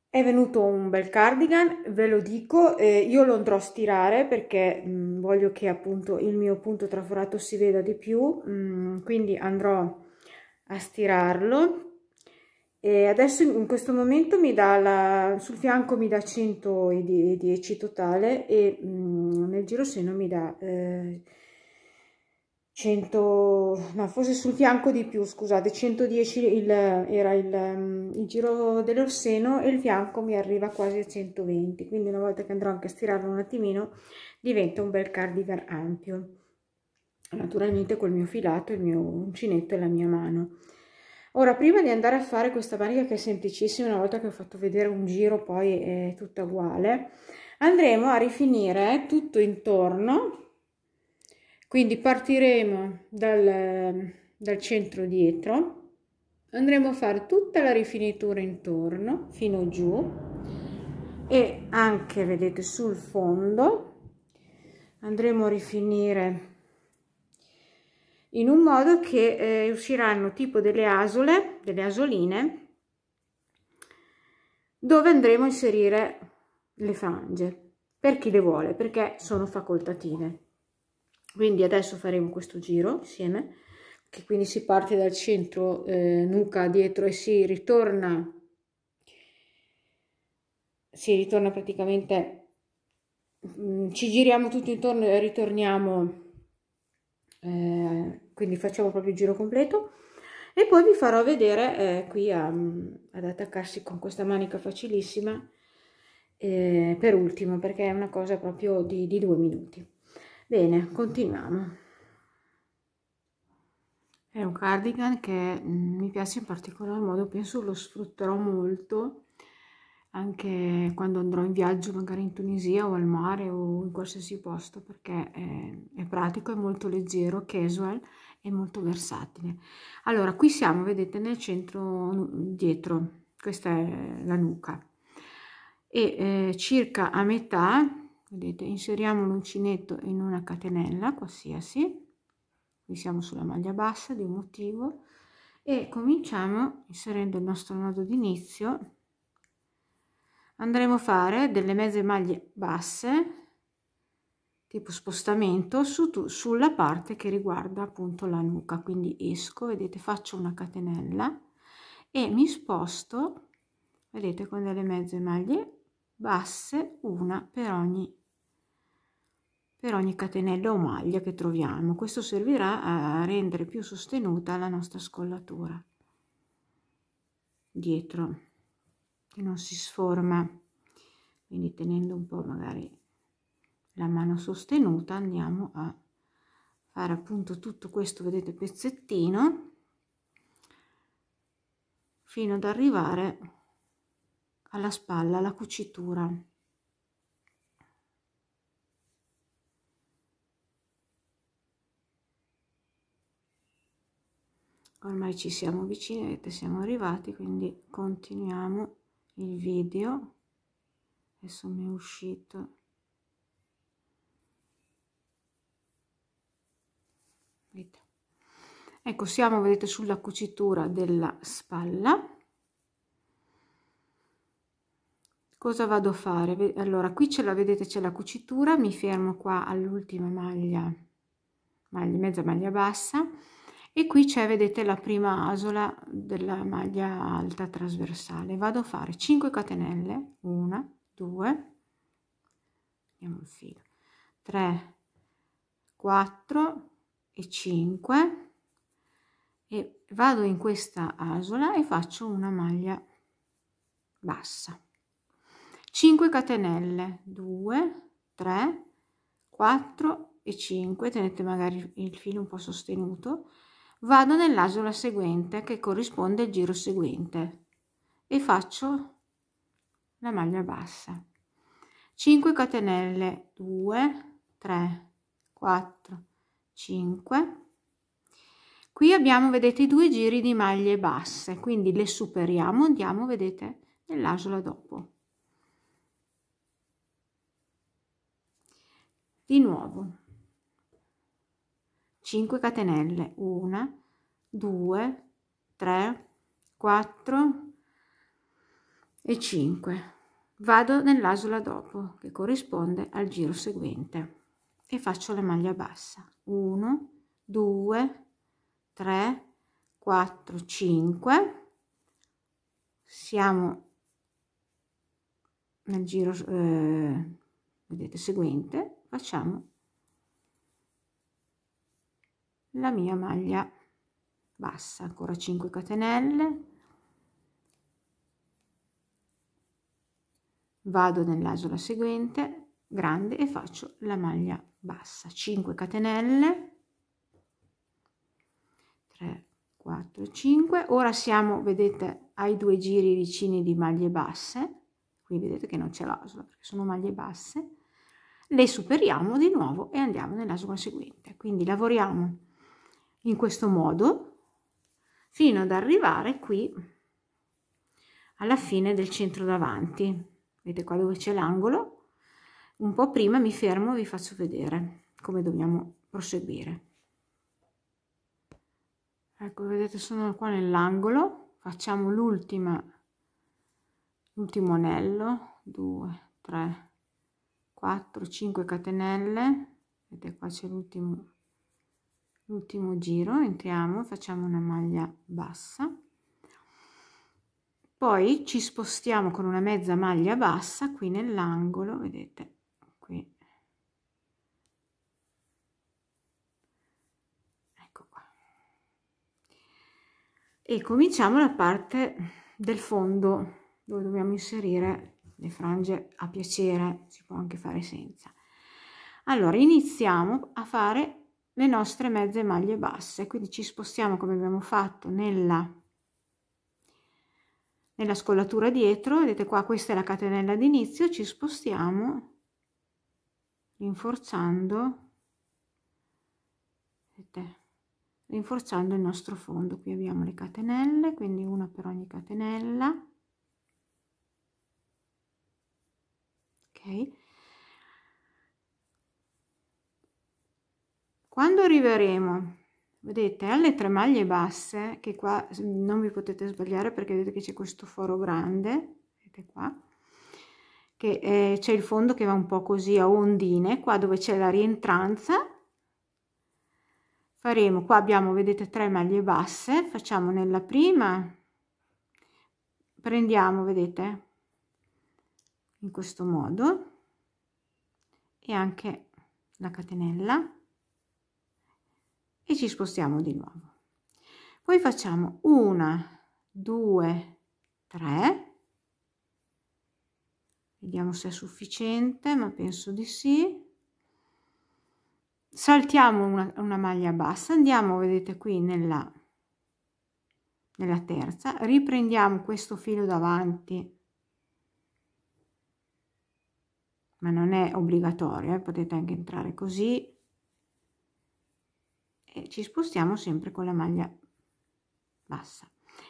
È venuto un bel cardigan, ve lo dico, io lo andrò a stirare perché voglio che appunto il mio punto traforato si veda di più, quindi andrò a stirarlo. E adesso in questo momento mi dà sul fianco mi dà 110 totale, e nel giro seno mi dà 100, no, forse sul fianco di più, scusate, 110 era il giro dell'orseno e il fianco mi arriva quasi a 120, quindi una volta che andrò anche a stirarlo un attimino diventa un bel cardigan ampio, naturalmente col mio filato, il mio uncinetto e la mia mano. Ora, prima di andare a fare questa manica che è semplicissima, una volta che ho fatto vedere un giro poi è tutta uguale, andremo a rifinire tutto intorno. Quindi partiremo dal centro dietro, andremo a fare tutta la rifinitura intorno fino giù e anche, vedete, sul fondo andremo a rifinire in un modo che usciranno tipo delle asole, delle asoline, dove andremo a inserire le frange, per chi le vuole, perché sono facoltative. Quindi adesso faremo questo giro insieme, che quindi si parte dal centro nuca dietro e si ritorna praticamente, ci giriamo tutto intorno e ritorniamo, quindi facciamo proprio il giro completo e poi vi farò vedere qui ad attaccarsi con questa manica facilissima per ultimo, perché è una cosa proprio di 2 minuti. Bene, continuiamo. È un cardigan che mi piace in particolar modo, penso lo sfrutterò molto anche quando andrò in viaggio, magari in Tunisia o al mare o in qualsiasi posto, perché è pratico, è molto leggero, casual e molto versatile. Allora, qui siamo, vedete, nel centro dietro, questa è la nuca, e circa a metà, vedete, inseriamo l'uncinetto in una catenella qualsiasi. Qui siamo sulla maglia bassa di un motivo e cominciamo inserendo il nostro nodo d'inizio. Andremo a fare delle mezze maglie basse, tipo spostamento sulla parte che riguarda appunto la nuca, quindi esco, vedete, faccio una catenella e mi sposto, vedete, con delle mezze maglie basse, una per ogni catenella o maglia che troviamo. Questo servirà a rendere più sostenuta la nostra scollatura dietro, che non si sforma. Quindi tenendo un po' magari la mano sostenuta andiamo a fare appunto tutto questo, vedete, pezzettino fino ad arrivare alla spalla, alla cucitura. Ormai ci siamo vicini, vedete, siamo arrivati, quindi continuiamo il video. Adesso mi è uscito, vedete. Ecco, siamo, vedete, sulla cucitura della spalla. Cosa vado a fare? Allora, qui ce la vedete, c'è la cucitura, mi fermo qua all'ultima maglia, mezza maglia bassa, e qui c'è, vedete, la prima asola della maglia alta trasversale. Vado a fare 5 catenelle, 1, 2, andiamo il filo, 3, 4 e 5, e vado in questa asola e faccio una maglia bassa. 5 catenelle, 2, 3, 4 e 5, tenete magari il filo un po' sostenuto, vado nell'asola seguente che corrisponde al giro seguente e faccio la maglia bassa. 5 catenelle, 2, 3, 4, 5. Qui abbiamo, vedete, i 2 giri di maglie basse, quindi le superiamo, andiamo, vedete, nell'asola dopo. Di nuovo 5 catenelle, 1, 2, 3, 4 e 5. Vado nell'asola dopo che corrisponde al giro seguente e faccio la maglia bassa. 1, 2, 3, 4, 5. Siamo nel giro vedete seguente, facciamo la mia maglia bassa. Ancora 5 catenelle, vado nell'asola seguente grande e faccio la maglia bassa. 5 catenelle, 3, 4, 5. Ora siamo, vedete, ai 2 giri vicini di maglie basse. Qui vedete che non c'è l'asola perché sono maglie basse. Le superiamo di nuovo e andiamo nell'asola seguente. Quindi lavoriamo in questo modo fino ad arrivare qui alla fine del centro davanti. Vedete qua dove c'è l'angolo? Un po' prima mi fermo e vi faccio vedere come dobbiamo proseguire. Ecco, vedete, sono qua nell'angolo. Facciamo l'ultimo anello, 2, 3, 4, 5 catenelle. Vedete qua c'è l'ultimo giro, entriamo, facciamo una maglia bassa, poi ci spostiamo con una mezza maglia bassa qui nell'angolo, vedete qui, ecco qua, e cominciamo la parte del fondo dove dobbiamo inserire le frange a piacere, si può anche fare senza. Allora iniziamo a fare le nostre mezze maglie basse, quindi ci spostiamo come abbiamo fatto nella scollatura dietro. Vedete qua, questa è la catenella d'inizio, ci spostiamo rinforzando, vedete, rinforzando il nostro fondo. Qui abbiamo le catenelle, quindi una per ogni catenella, ok. Quando arriveremo, vedete, alle 3 maglie basse, che qua non vi potete sbagliare perché vedete che c'è questo foro grande, vedete qua, che c'è il fondo che va un po' così a ondine, qua dove c'è la rientranza, faremo, qua abbiamo, vedete, 3 maglie basse, facciamo nella prima, prendiamo, vedete, in questo modo, e anche la catenella, e ci spostiamo di nuovo. Poi facciamo 1, 2, 3, vediamo se è sufficiente, ma penso di sì. Saltiamo una maglia bassa, andiamo, vedete qui, nella terza, riprendiamo questo filo davanti, ma non è obbligatorio, potete anche entrare così, e ci spostiamo sempre con la maglia bassa.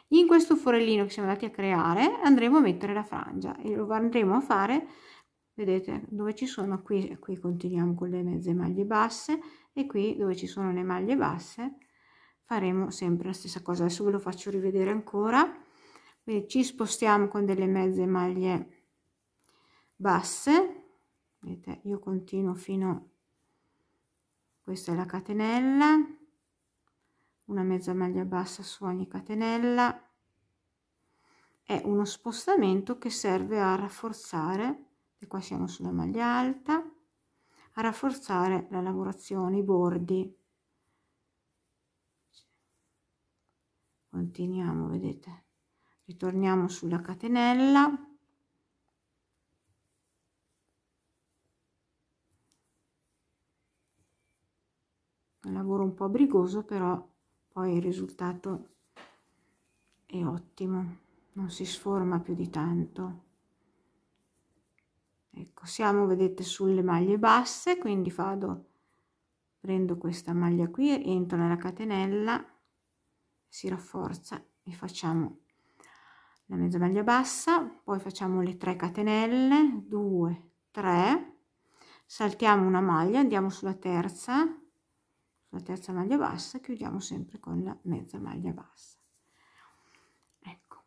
In questo forellino che siamo andati a creare andremo a mettere la frangia e lo andremo a fare, vedete, dove ci sono, qui continuiamo con le mezze maglie basse, e qui dove ci sono le maglie basse faremo sempre la stessa cosa. Adesso ve lo faccio rivedere ancora. Quindi ci spostiamo con delle mezze maglie basse, vedete, io continuo fino, questa è la catenella, una mezza maglia bassa su ogni catenella. È uno spostamento che serve a rafforzare, e qua siamo sulla maglia alta, a rafforzare la lavorazione, i bordi. Continuiamo, vedete, ritorniamo sulla catenella, un lavoro un po' brigoso, però poi il risultato è ottimo, non si sforma più di tanto. Ecco, siamo, vedete, sulle maglie basse, quindi prendo questa maglia qui, entro nella catenella, si rafforza e facciamo la mezza maglia bassa, poi facciamo le 3 catenelle, 2, 3, saltiamo una maglia, andiamo sulla terza maglia bassa, chiudiamo sempre con la mezza maglia bassa. Ecco,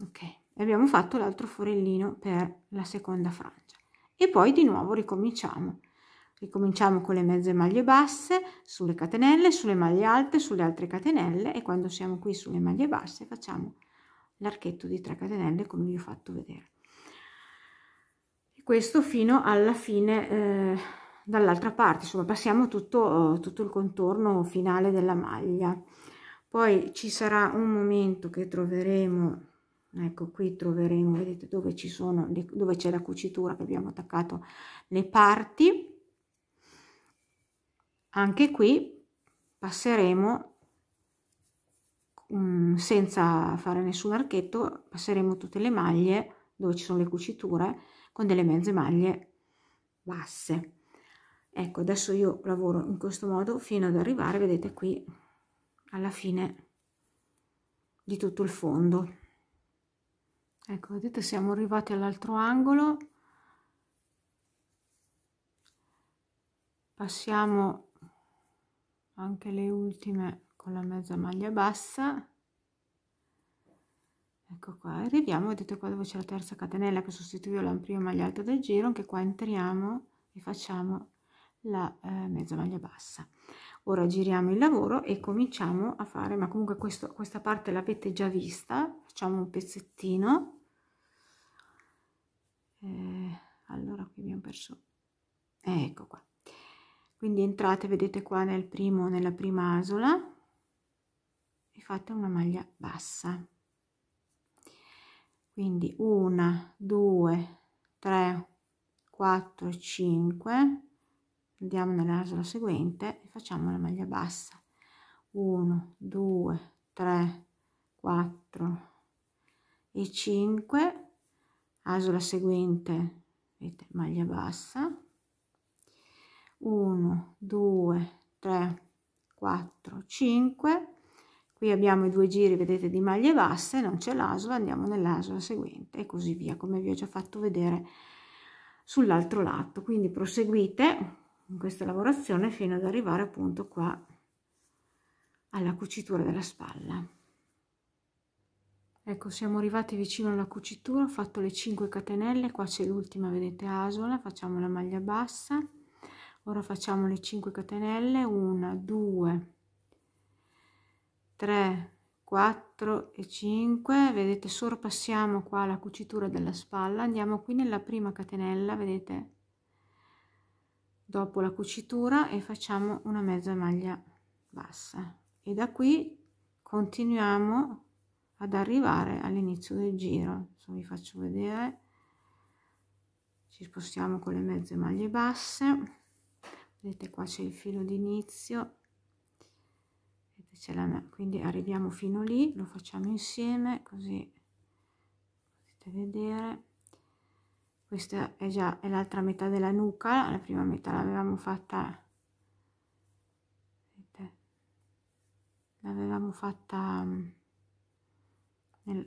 ok, abbiamo fatto l'altro forellino per la seconda frangia e poi di nuovo ricominciamo con le mezze maglie basse, sulle catenelle, sulle maglie alte, sulle altre catenelle, e quando siamo qui sulle maglie basse facciamo l'archetto di 3 catenelle come vi ho fatto vedere. E questo fino alla fine dall'altra parte, insomma passiamo tutto il contorno finale della maglia. Poi ci sarà un momento che troveremo, ecco qui troveremo, vedete dove ci sono, dove c'è la cucitura che abbiamo attaccato le parti. Anche qui passeremo senza fare nessun archetto, passeremo tutte le maglie dove ci sono le cuciture con delle mezze maglie basse. Ecco, adesso io lavoro in questo modo fino ad arrivare, vedete, qui alla fine di tutto il fondo. Ecco, vedete, siamo arrivati all'altro angolo, passiamo anche le ultime con la mezza maglia bassa. Ecco qua, arriviamo, vedete qua dove c'è la terza catenella che sostituisce la prima maglia alta del giro, anche qua entriamo e facciamo la mezza maglia bassa. Ora giriamo il lavoro e cominciamo a fare, ma comunque questa parte l'avete già vista, facciamo un pezzettino. Allora qui abbiamo perso, ecco qua, quindi entrate, vedete qua nella prima asola e fate una maglia bassa. Quindi 1, 2, 3, 4, 5, andiamo nell'asola seguente e facciamo la maglia bassa. 1, 2, 3, 4 e 5, asola seguente, vedete, maglia bassa. 1, 2, 3, 4, 5. Qui abbiamo i 2 giri, vedete, di maglie basse, non c'è l'asola, andiamo nell'asola seguente e così via, come vi ho già fatto vedere sull'altro lato. Quindi proseguite in questa lavorazione fino ad arrivare appunto qua alla cucitura della spalla. Ecco, siamo arrivati vicino alla cucitura, ho fatto le 5 catenelle, qua c'è l'ultima, vedete, asola, facciamo la maglia bassa. Ora facciamo le 5 catenelle, 1, 2, 3, 4 e 5, vedete, sorpassiamo qua la cucitura della spalla, andiamo qui nella prima catenella, vedete, dopo la cucitura, e facciamo una mezza maglia bassa e da qui continuiamo ad arrivare all'inizio del giro. Adesso vi faccio vedere, ci spostiamo con le mezze maglie basse, vedete qua c'è il filo d'inizio, quindi arriviamo fino lì, lo facciamo insieme così potete vedere. Questa è già l'altra metà della nuca, la prima metà l'avevamo fatta, vedete,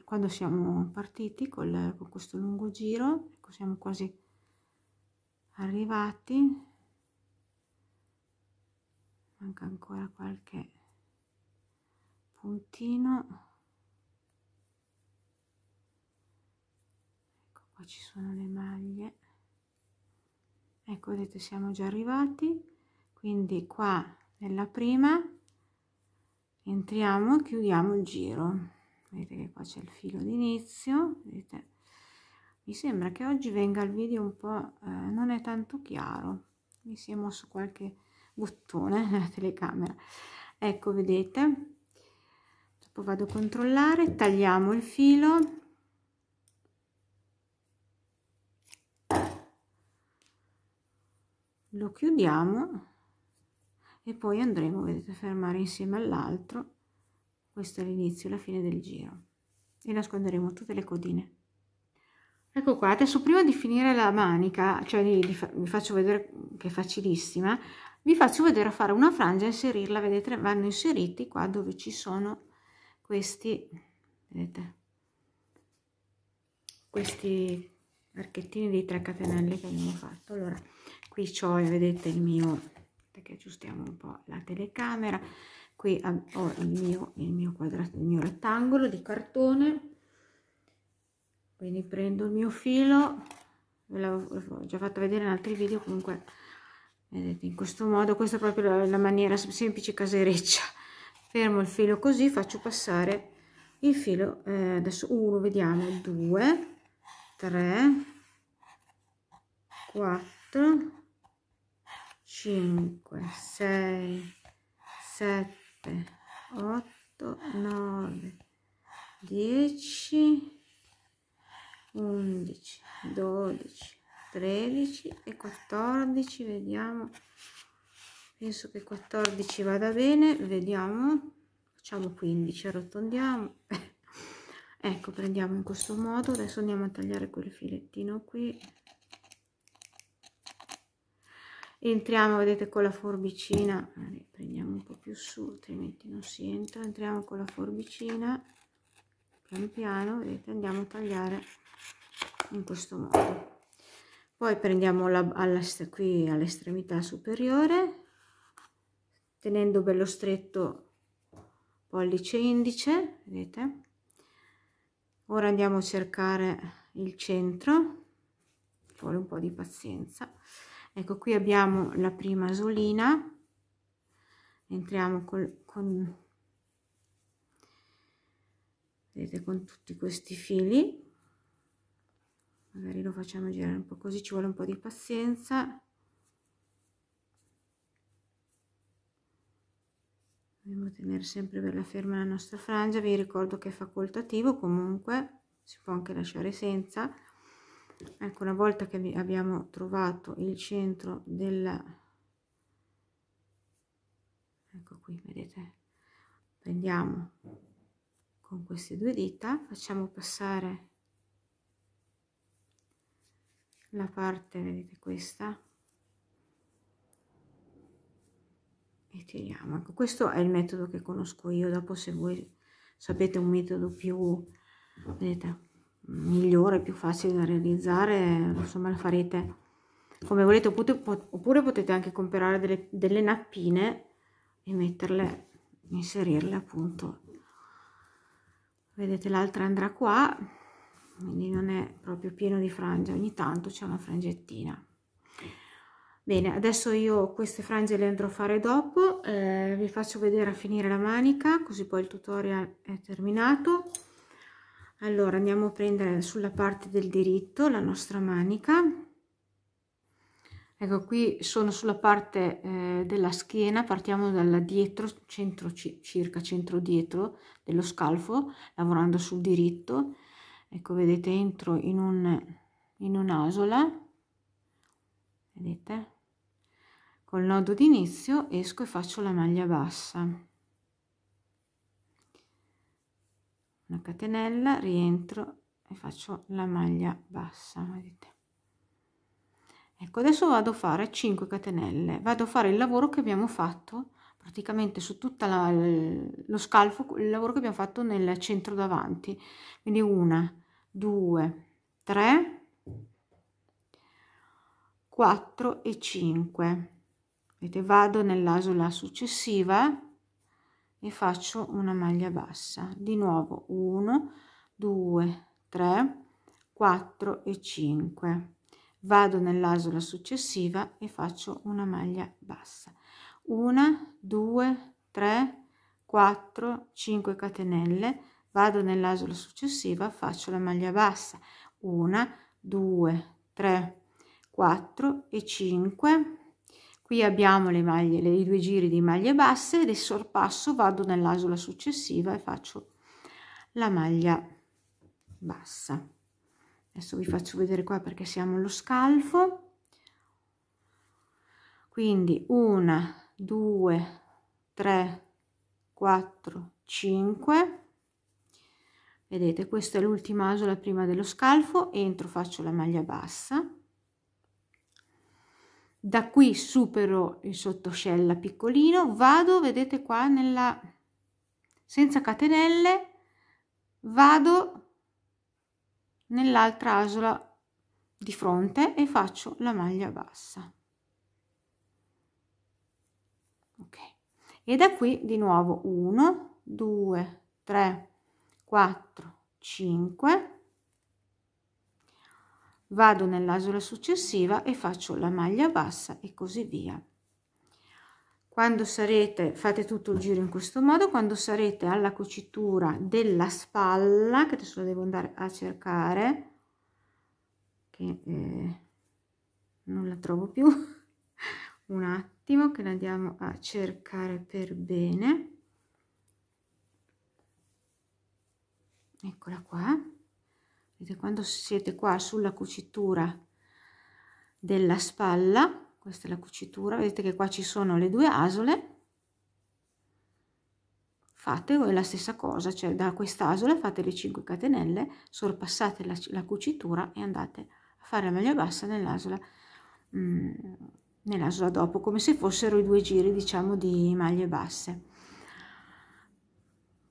quando siamo partiti con questo lungo giro. Ecco, siamo quasi arrivati, manca ancora qualche puntino. Ecco qua ci sono le maglie, ecco, vedete, siamo già arrivati, quindi qua nella prima entriamo e chiudiamo il giro, vedete che qua c'è il filo d'inizio, vedete, mi sembra che oggi venga il video un po' non è tanto chiaro, mi si è mosso qualche bottone nella telecamera, ecco, vedete. Dopo vado a controllare, tagliamo il filo, lo chiudiamo e poi andremo, vedete, a fermare insieme all'altro. Questo è l'inizio e la fine del giro e nasconderemo tutte le codine. Ecco qua, adesso prima di finire la manica, cioè vi faccio vedere che è facilissima, vi faccio vedere a fare una frangia e inserirla, vedete, vanno inseriti qua dove ci sono questi, vedete, questi archettini di 3 catenelle che abbiamo fatto. Allora qui c'ho, vedete, il mio, che aggiustiamo un po' la telecamera, qui ho il mio quadrato, il mio rettangolo di cartone, quindi prendo il mio filo, ve l'avevo già fatto vedere in altri video, comunque vedete, in questo modo, questa è proprio la maniera semplice casereccia, fermo il filo così, faccio passare il filo, adesso 1, vediamo, 2, 3, 4, 5 6 7 8 9 10 11 12 13 e 14. Vediamo, penso che 14 vada bene, vediamo, facciamo 15, arrotondiamo. Ecco, prendiamo in questo modo. Adesso andiamo a tagliare quel filettino qui, entriamo, vedete, con la forbicina, prendiamo un po' più su, altrimenti non si entra. Entriamo con la forbicina piano piano, vedete, andiamo a tagliare in questo modo. Poi prendiamo qui all'estremità superiore, tenendo bello stretto pollice e indice, vedete. Ora andiamo a cercare il centro, ci vuole un po' di pazienza. Ecco, qui abbiamo la prima asolina, entriamo vedete, con tutti questi fili. Magari lo facciamo girare un po' così, ci vuole un po' di pazienza. Dobbiamo tenere sempre bella ferma la nostra frangia. Vi ricordo che è facoltativo, comunque si può anche lasciare senza. Ecco, una volta che abbiamo trovato il centro ecco qui, vedete, prendiamo con queste due dita, facciamo passare la parte, vedete, questa, e tiriamo. Ecco, questo è il metodo che conosco io. Dopo, se voi sapete un metodo più, vedete, migliore, più facile da realizzare, insomma, la farete come volete, oppure potete anche comprare delle nappine e metterle, inserirle appunto. Vedete, l'altra andrà qua, quindi non è proprio pieno di frange, ogni tanto c'è una frangettina. Bene, adesso io queste frange le andrò a fare dopo, vi faccio vedere a finire la manica, così poi il tutorial è terminato. Allora andiamo a prendere sulla parte del diritto la nostra manica. Ecco, qui sono sulla parte della schiena, partiamo dalla dietro, circa centro dietro dello scalfo, lavorando sul diritto. Ecco, vedete, entro in un'asola, vedete, col nodo d'inizio esco e faccio la maglia bassa, una catenella, rientro e faccio la maglia bassa, vedete. Ecco, adesso vado a fare 5 catenelle, vado a fare il lavoro che abbiamo fatto praticamente su tutta lo scalfo, il lavoro che abbiamo fatto nel centro davanti, quindi 1 2 3 4 e 5. Vedete, vado nell'asola successiva e faccio una maglia bassa, di nuovo 1 2 3 4 e 5. Vado nell'asola successiva e faccio una maglia bassa, 1 2 3 4 5 catenelle, vado nell'asola successiva, faccio la maglia bassa, 1 2 3 4 e 5. Qui abbiamo le maglie, i due giri di maglie basse, del sorpasso vado nell'asola successiva e faccio la maglia bassa. Adesso vi faccio vedere qua perché siamo allo scalfo, quindi 1 2 3 4 5. Vedete, questa è l'ultima asola prima dello scalfo, entro, faccio la maglia bassa, da qui supero il sottoscella piccolino, vado, vedete qua, senza catenelle, vado nell'altra asola di fronte e faccio la maglia bassa. Ok, e da qui di nuovo 1 2 3 4 5, vado nell'asola successiva e faccio la maglia bassa e così via. Quando sarete, fate tutto il giro in questo modo, quando sarete alla cucitura della spalla, che adesso la devo andare a cercare, che non la trovo più, un attimo che la andiamo a cercare per bene. Eccola qua. Vedete, quando siete qua sulla cucitura della spalla, questa è la cucitura, vedete che qua ci sono le due asole, fate voi la stessa cosa, cioè da quest'asola fate le 5 catenelle, sorpassate la cucitura e andate a fare la maglia bassa nell'asola dopo, come se fossero i 2 giri, diciamo, di maglie basse.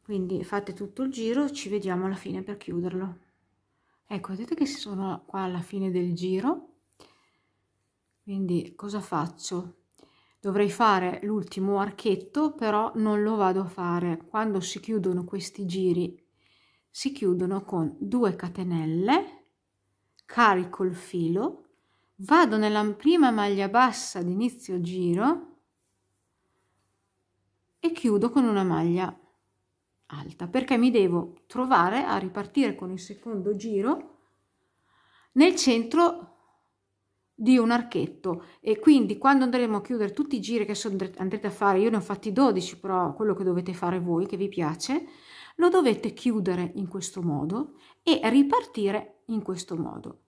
Quindi fate tutto il giro, ci vediamo alla fine per chiuderlo. Ecco, vedete che sono qua alla fine del giro. Quindi cosa faccio? Dovrei fare l'ultimo archetto, però non lo vado a fare. Quando si chiudono questi giri, si chiudono con 2 catenelle, carico il filo, vado nella prima maglia bassa di inizio giro e chiudo con una maglia alta, perché mi devo trovare a ripartire con il secondo giro nel centro di un archetto, e quindi quando andremo a chiudere tutti i giri che andrete a fare, io ne ho fatti 12, però quello che dovete fare voi, che vi piace, lo dovete chiudere in questo modo e ripartire in questo modo.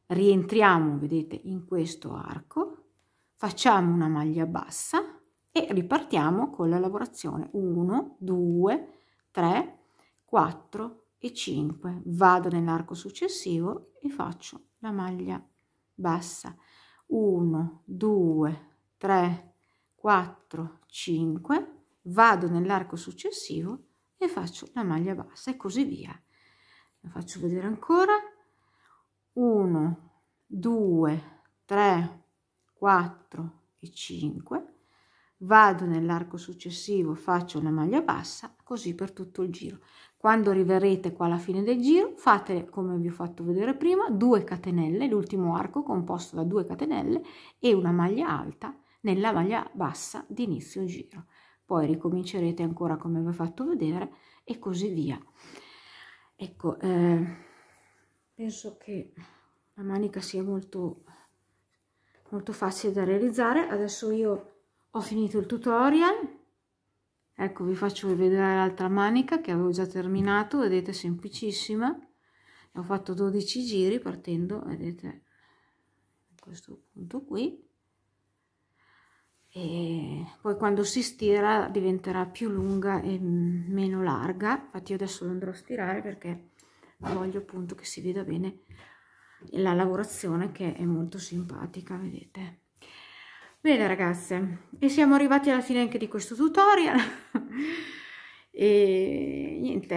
Rientriamo, vedete, in questo arco, facciamo una maglia bassa e ripartiamo con la lavorazione 1, 2, 3, 4 e 5. Vado nell'arco successivo e faccio la maglia bassa 1, 2, 3, 4, 5, vado nell'arco successivo e faccio la maglia bassa e così via. La faccio vedere ancora: 1, 2, 3, 4 e 5, vado nell'arco successivo, faccio una maglia bassa, così per tutto il giro. Quando arriverete qua alla fine del giro, fate come vi ho fatto vedere prima, 2 catenelle, l'ultimo arco composto da 2 catenelle e una maglia alta nella maglia bassa di inizio giro. Poi ricomincerete ancora come vi ho fatto vedere e così via. Ecco, penso che la manica sia molto facile da realizzare. Adesso io ho finito il tutorial. Ecco, vi faccio vedere l'altra manica che avevo già terminato, vedete, semplicissima. Ho fatto 12 giri partendo, vedete, a questo punto qui, e poi quando si stira diventerà più lunga e meno larga. Infatti io adesso lo andrò a stirare perché voglio appunto che si veda bene la lavorazione, che è molto simpatica, vedete. Bene ragazze, e siamo arrivati alla fine anche di questo tutorial. E niente,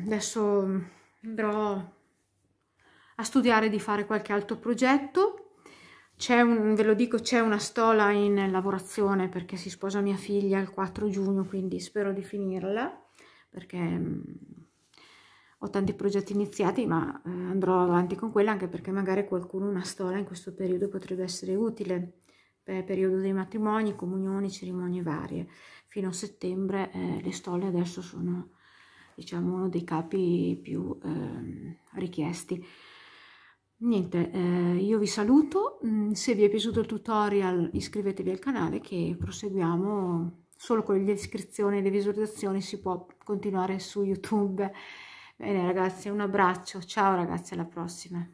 adesso andrò a studiare di fare qualche altro progetto. Ve lo dico, c'è una stola in lavorazione perché si sposa mia figlia il 4 giugno, quindi spero di finirla, perché ho tanti progetti iniziati, ma andrò avanti con quella, anche perché magari qualcuno una stola in questo periodo potrebbe essere utile. Periodo dei matrimoni, comunioni, cerimonie varie. Fino a settembre le stole adesso sono, diciamo, uno dei capi più richiesti. Niente, io vi saluto. Se vi è piaciuto il tutorial iscrivetevi al canale, che proseguiamo. Solo con le iscrizioni e le visualizzazioni si può continuare su YouTube. Bene ragazzi, un abbraccio, ciao ragazzi, alla prossima.